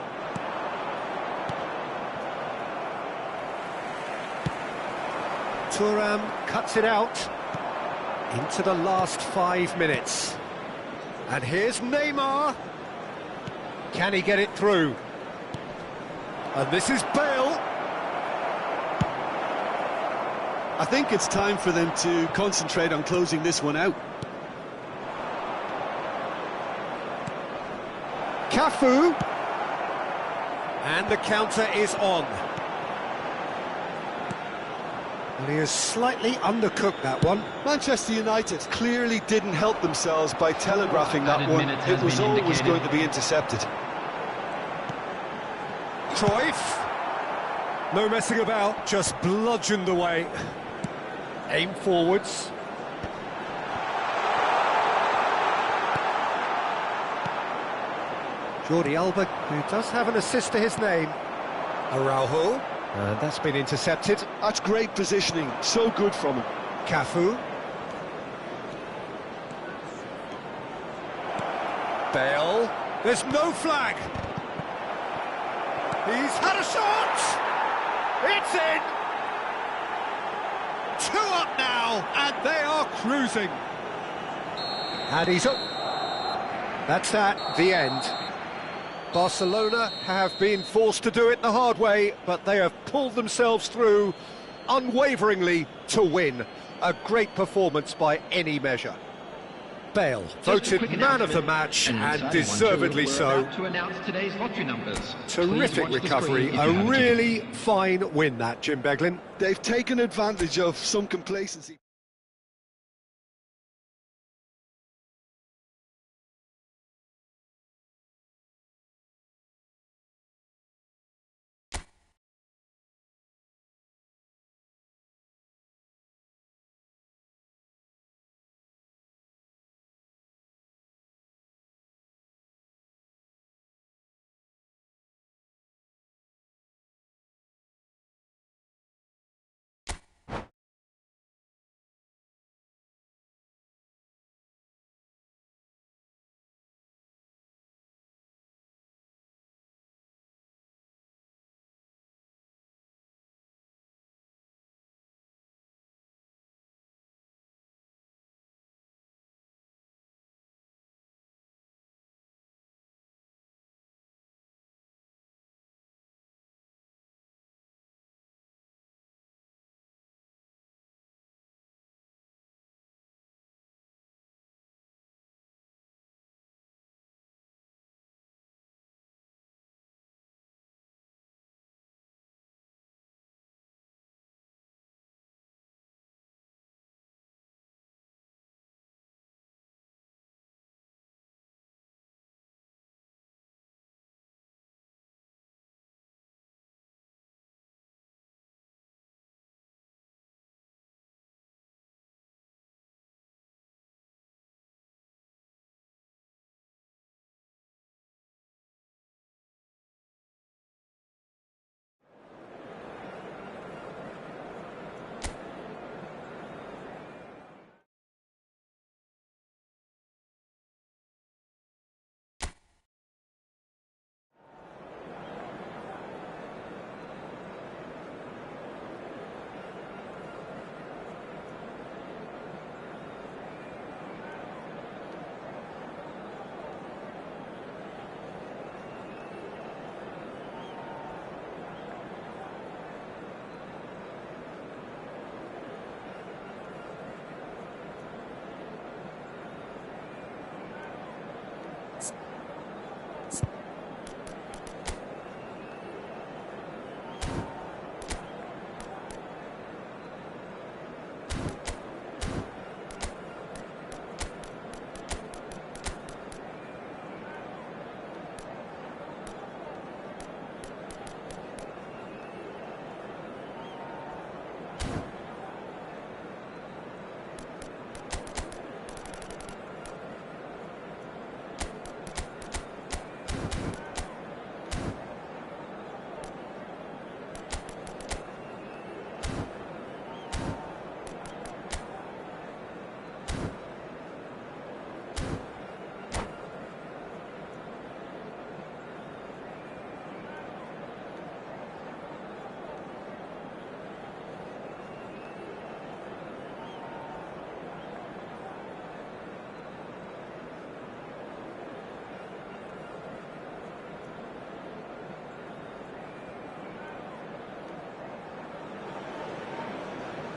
Thuram cuts it out into the last 5 minutes. And here's Neymar. Can he get it through? And this is Bale. I think it's time for them to concentrate on closing this one out. Cafu. And the counter is on. Well, he has slightly undercooked that one. Manchester United clearly didn't help themselves by telegraphing that one. It was always going to be intercepted. Cruyff. No messing about, just bludgeoned away. Aim forwards. Jordi Alba, who does have an assist to his name. Araujo. And that's been intercepted. That's great positioning, so good from him. Cafu. Bale. There's no flag. He's had a shot. It's in. 2 up now, and they are cruising. And he's up. That's that, the end. Barcelona have been forced to do it the hard way, but they have pulled themselves through unwaveringly to win. A great performance by any measure. Bale voted man of the match, and deservedly so. To announce today's lottery numbers. Terrific recovery, a really fine win that, Jim Beglin. They've taken advantage of some complacency.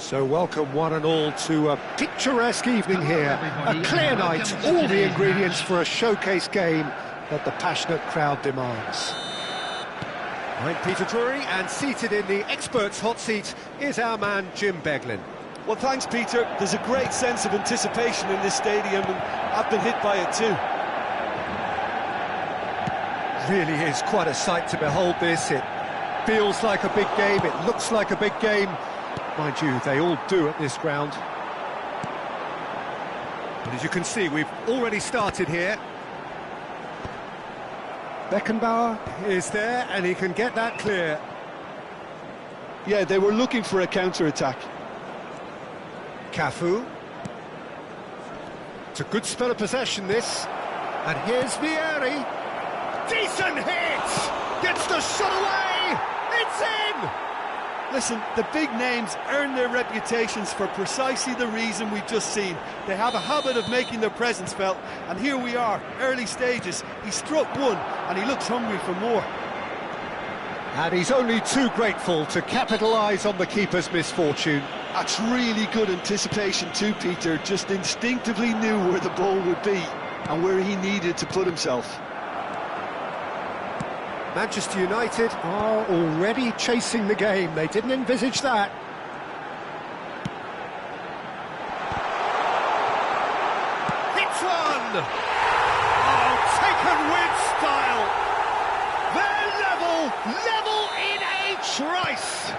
So welcome one and all to a picturesque evening here, a clear night, all the ingredients for a showcase game that the passionate crowd demands. I'm Peter Drury, and seated in the experts' hot seat is our man Jim Beglin. Well, thanks, Peter. There's a great sense of anticipation in this stadium, and I've been hit by it too. Really is quite a sight to behold this. It feels like a big game, it looks like a big game. Mind you, they all do at this ground. And as you can see, we've already started here. Beckenbauer is there, and he can get that clear. Yeah, they were looking for a counter-attack. Cafu. It's a good spell of possession, this. And here's Vieri. Decent hit! Gets the shot away! It's in! Listen, the big names earn their reputations for precisely the reason we've just seen. They have a habit of making their presence felt, and here we are, early stages. He struck one, and he looks hungry for more. And he's only too grateful to capitalise on the keeper's misfortune. That's really good anticipation too, Peter. Just instinctively knew where the ball would be and where he needed to put himself. Manchester United are already chasing the game. They didn't envisage that. Hits one! Oh, taken with style! They're level in a trice!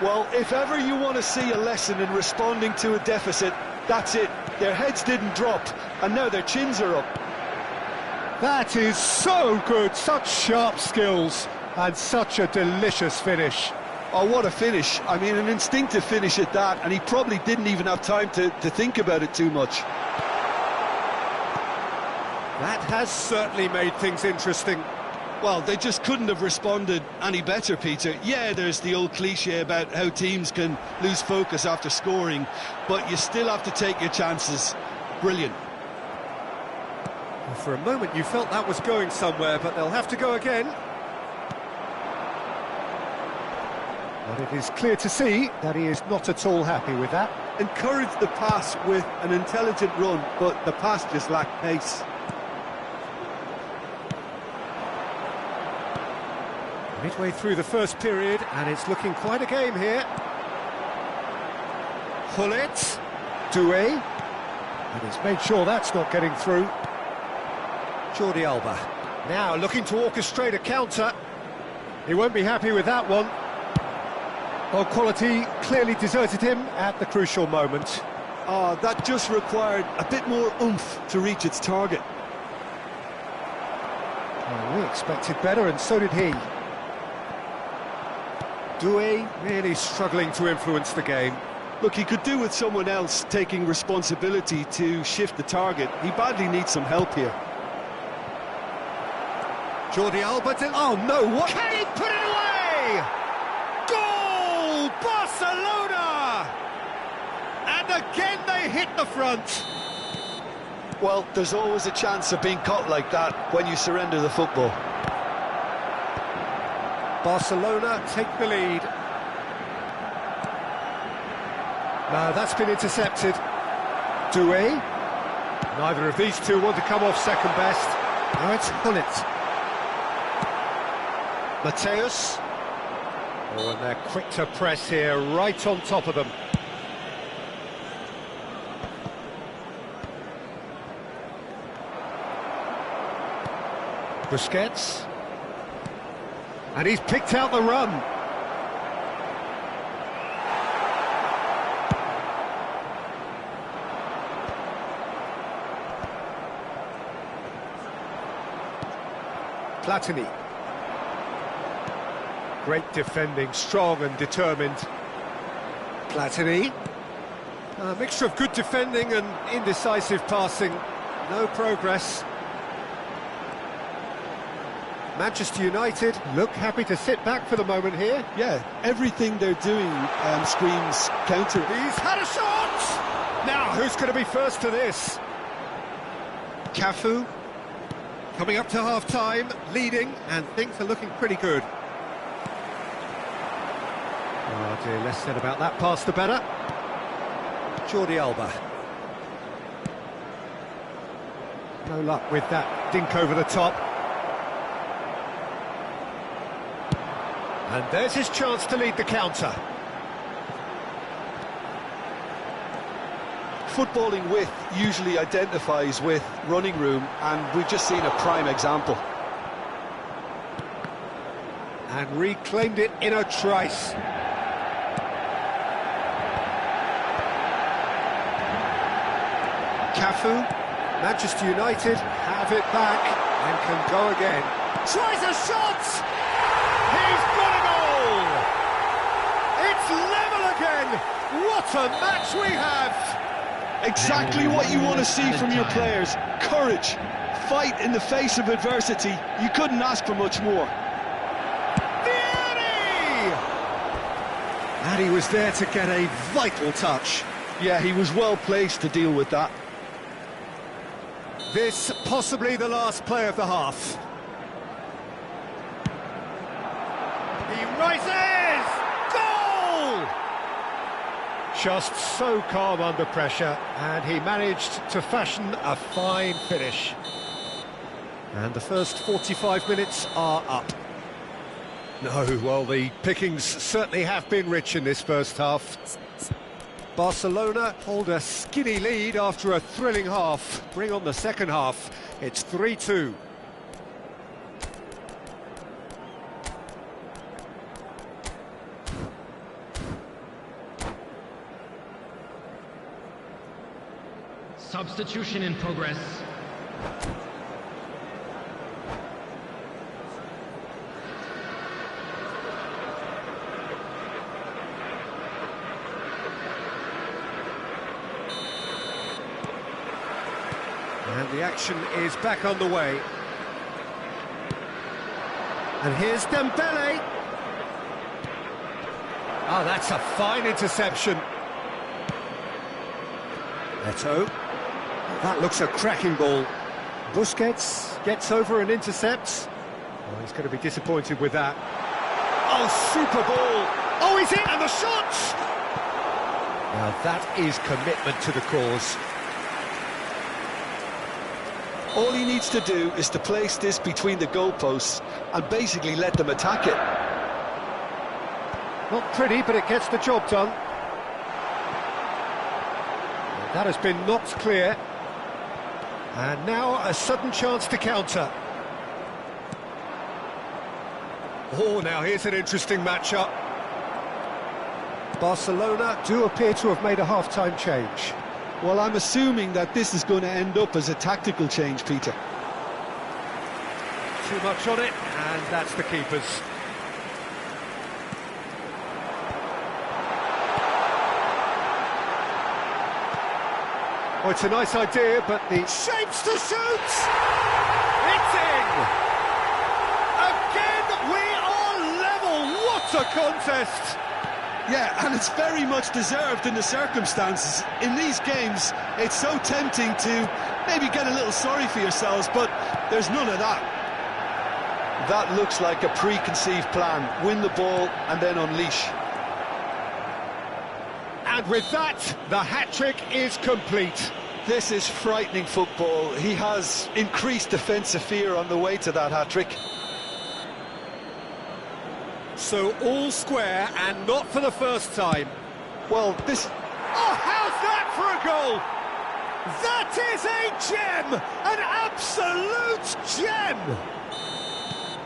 Well, if ever you want to see a lesson in responding to a deficit, that's it. Their heads didn't drop, and now their chins are up. That is so good, such sharp skills, and such a delicious finish. Oh, what a finish. I mean, an instinctive finish at that, and he probably didn't even have time to think about it too much. That has certainly made things interesting. Well, they just couldn't have responded any better, Peter. Yeah, there's the old cliche about how teams can lose focus after scoring, but you still have to take your chances. Brilliant. For a moment you felt that was going somewhere, but they'll have to go again. But it is clear to see that he is not at all happy with that. Encouraged the pass with an intelligent run, but the pass just lacked pace. Midway through the first period, and it's looking quite a game here. Hullet, Doué, and he's made sure that's not getting through. Jordi Alba, now looking to orchestrate a counter. He won't be happy with that one. Well, quality clearly deserted him at the crucial moment. That just required a bit more oomph to reach its target. Well, we expected better, and so did he. Doué really struggling to influence the game. Look, he could do with someone else taking responsibility to shift the target. He badly needs some help here. Jordi Alba, oh no, what? Can he put it away? Goal! Barcelona! And again they hit the front. Well, there's always a chance of being caught like that when you surrender the football. Barcelona take the lead. No, that's been intercepted. Doué. Neither of these two want to come off second best. Now it's Hullet. Mateus. Oh, and they're quick to press here, right on top of them. Busquets. And he's picked out the run. Platini. Great defending, strong and determined. Platini. A mixture of good defending and indecisive passing. No progress. Manchester United look happy to sit back for the moment here. Yeah, everything they're doing screams counter. He's had a shot! Now, who's going to be first to this? Cafu. Coming up to half-time, leading, and things are looking pretty good. Oh dear, less said about that pass the better. Jordi Alba. No luck with that dink over the top. And there's his chance to lead the counter. Footballing width usually identifies with running room, and we've just seen a prime example. And reclaimed it in a trice. Cafu, Manchester United have it back and can go again. Tries a shot! He's got a goal! It's level again! What a match we have! Exactly what you want to see from your players. Courage, fight in the face of adversity. You couldn't ask for much more. And he was there to get a vital touch. Yeah, he was well placed to deal with that. This possibly the last play of the half. He rises! Goal! Just so calm under pressure, and he managed to fashion a fine finish. And the first 45 minutes are up. No, well, the pickings certainly have been rich in this first half. Barcelona hold a skinny lead after a thrilling half. Bring on the second half. It's 3-2. Substitution in progress. And the action is back on the way. And here's Dembele. Oh, that's a fine interception. Eto'o. That looks a cracking ball. Busquets gets over and intercepts. Oh, he's going to be disappointed with that. Oh, super ball. Oh, he's in, and the shot! Now that is commitment to the cause. All he needs to do is to place this between the goalposts and basically let them attack it. Not pretty, but it gets the job done. That has been knocked clear. And now a sudden chance to counter. Oh, now here's an interesting matchup. Barcelona do appear to have made a half-time change. Well, I'm assuming that this is going to end up as a tactical change, Peter. Too much on it, and that's the keeper's. Oh, it's a nice idea, but the shapes to shoot! It's in! Again, we are level! What a contest! Yeah, and it's very much deserved in the circumstances. In these games, it's so tempting to maybe get a little sorry for yourselves, but there's none of that. That looks like a preconceived plan. Win the ball and then unleash. And with that, the hat-trick is complete. This is frightening football. He has increased defensive fear on the way to that hat-trick. So all square, and not for the first time. Well, this... Oh, how's that for a goal? That is a gem! An absolute gem!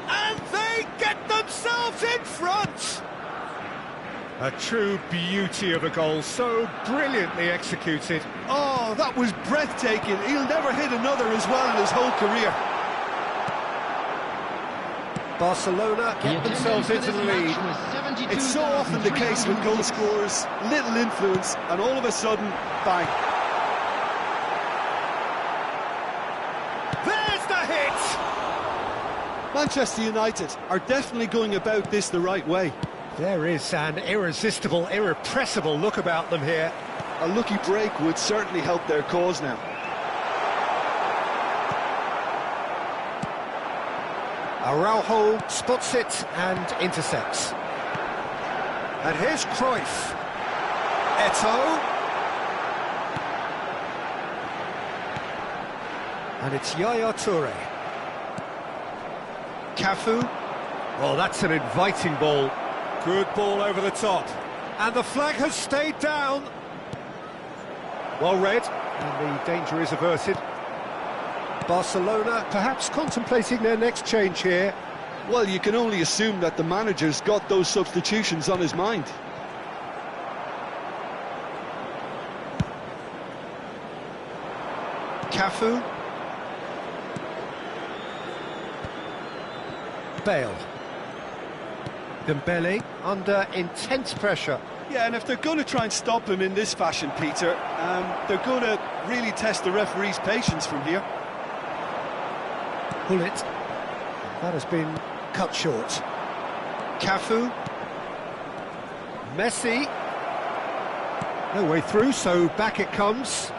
And they get themselves in front! A true beauty of a goal, so brilliantly executed. Oh, that was breathtaking. He'll never hit another as well in his whole career. Barcelona get themselves into the lead. It's so often the case with goal scorers, little influence, and all of a sudden, bang. There's the hit! Manchester United are definitely going about this the right way. There is an irresistible, irrepressible look about them here. A lucky break would certainly help their cause now. Araujo spots it and intercepts. And here's Cruyff. Eto'o. And it's Yaya Toure. Cafu. Oh, that's an inviting ball. Good ball over the top. And the flag has stayed down. Well read, and the danger is averted. Barcelona perhaps contemplating their next change here. Well, you can only assume that the manager's got those substitutions on his mind. Cafu. Bale. Dembele under intense pressure. Yeah, and if they're going to try and stop him in this fashion, Peter, they're going to really test the referee's patience from here. Gullit. That has been cut short. Cafu. Messi. No way through, so back it comes.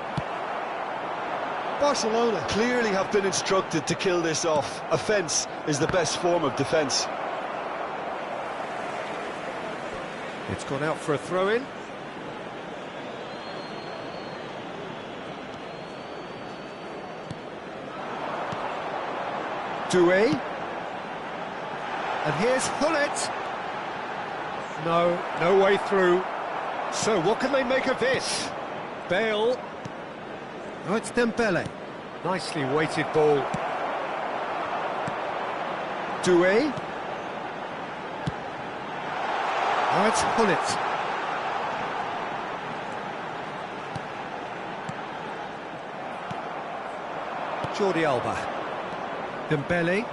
Barcelona clearly have been instructed to kill this off. Offence is the best form of defence. It's gone out for a throw-in. Doué. And here's Gullit. No way through. So what can they make of this? Bale. Oh, it's Dembele. Nicely weighted ball. Doué. Oh, it's Gullit. Jordi Alba. Dembele.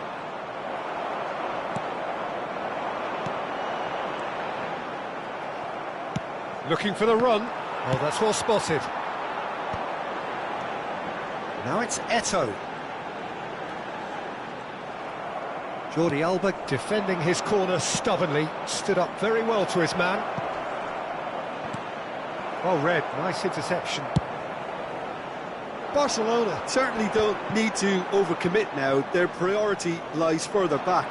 Looking for the run. Oh, that's well spotted. Now it's Eto'o. Jordi Alba defending his corner stubbornly, stood up very well to his man. Well read, nice interception. Barcelona certainly don't need to overcommit now. Their priority lies further back.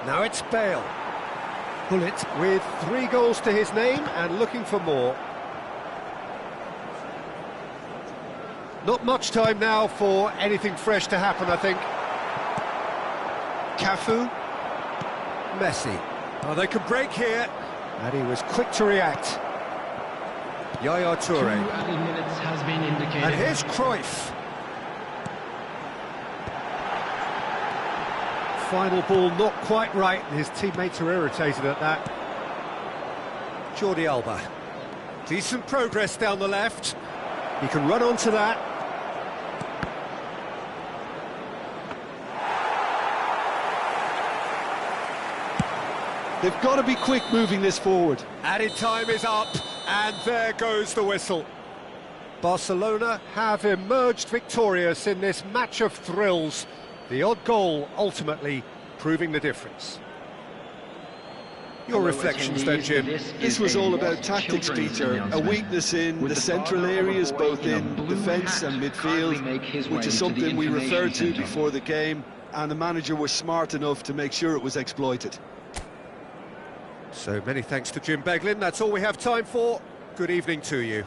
Now it's Bale. Gullit with 3 goals to his name and looking for more. Not much time now for anything fresh to happen, I think. Cafu. Messi. Oh, they could break here. And he was quick to react. Yaya Toure. 2 added minutes has been indicated. And here's Cruyff. Final ball not quite right, and his teammates are irritated at that. Jordi Alba. Decent progress down the left. He can run onto that. They've got to be quick moving this forward. Added time is up, and there goes the whistle. Barcelona have emerged victorious in this match of thrills. The odd goal ultimately proving the difference. Your reflections then, Jim? This was all about tactics, Peter. A weakness in the central areas, both in defence and midfield, which is something we referred to before the game, and the manager was smart enough to make sure it was exploited. So many thanks to Jim Beglin. That's all we have time for. Good evening to you.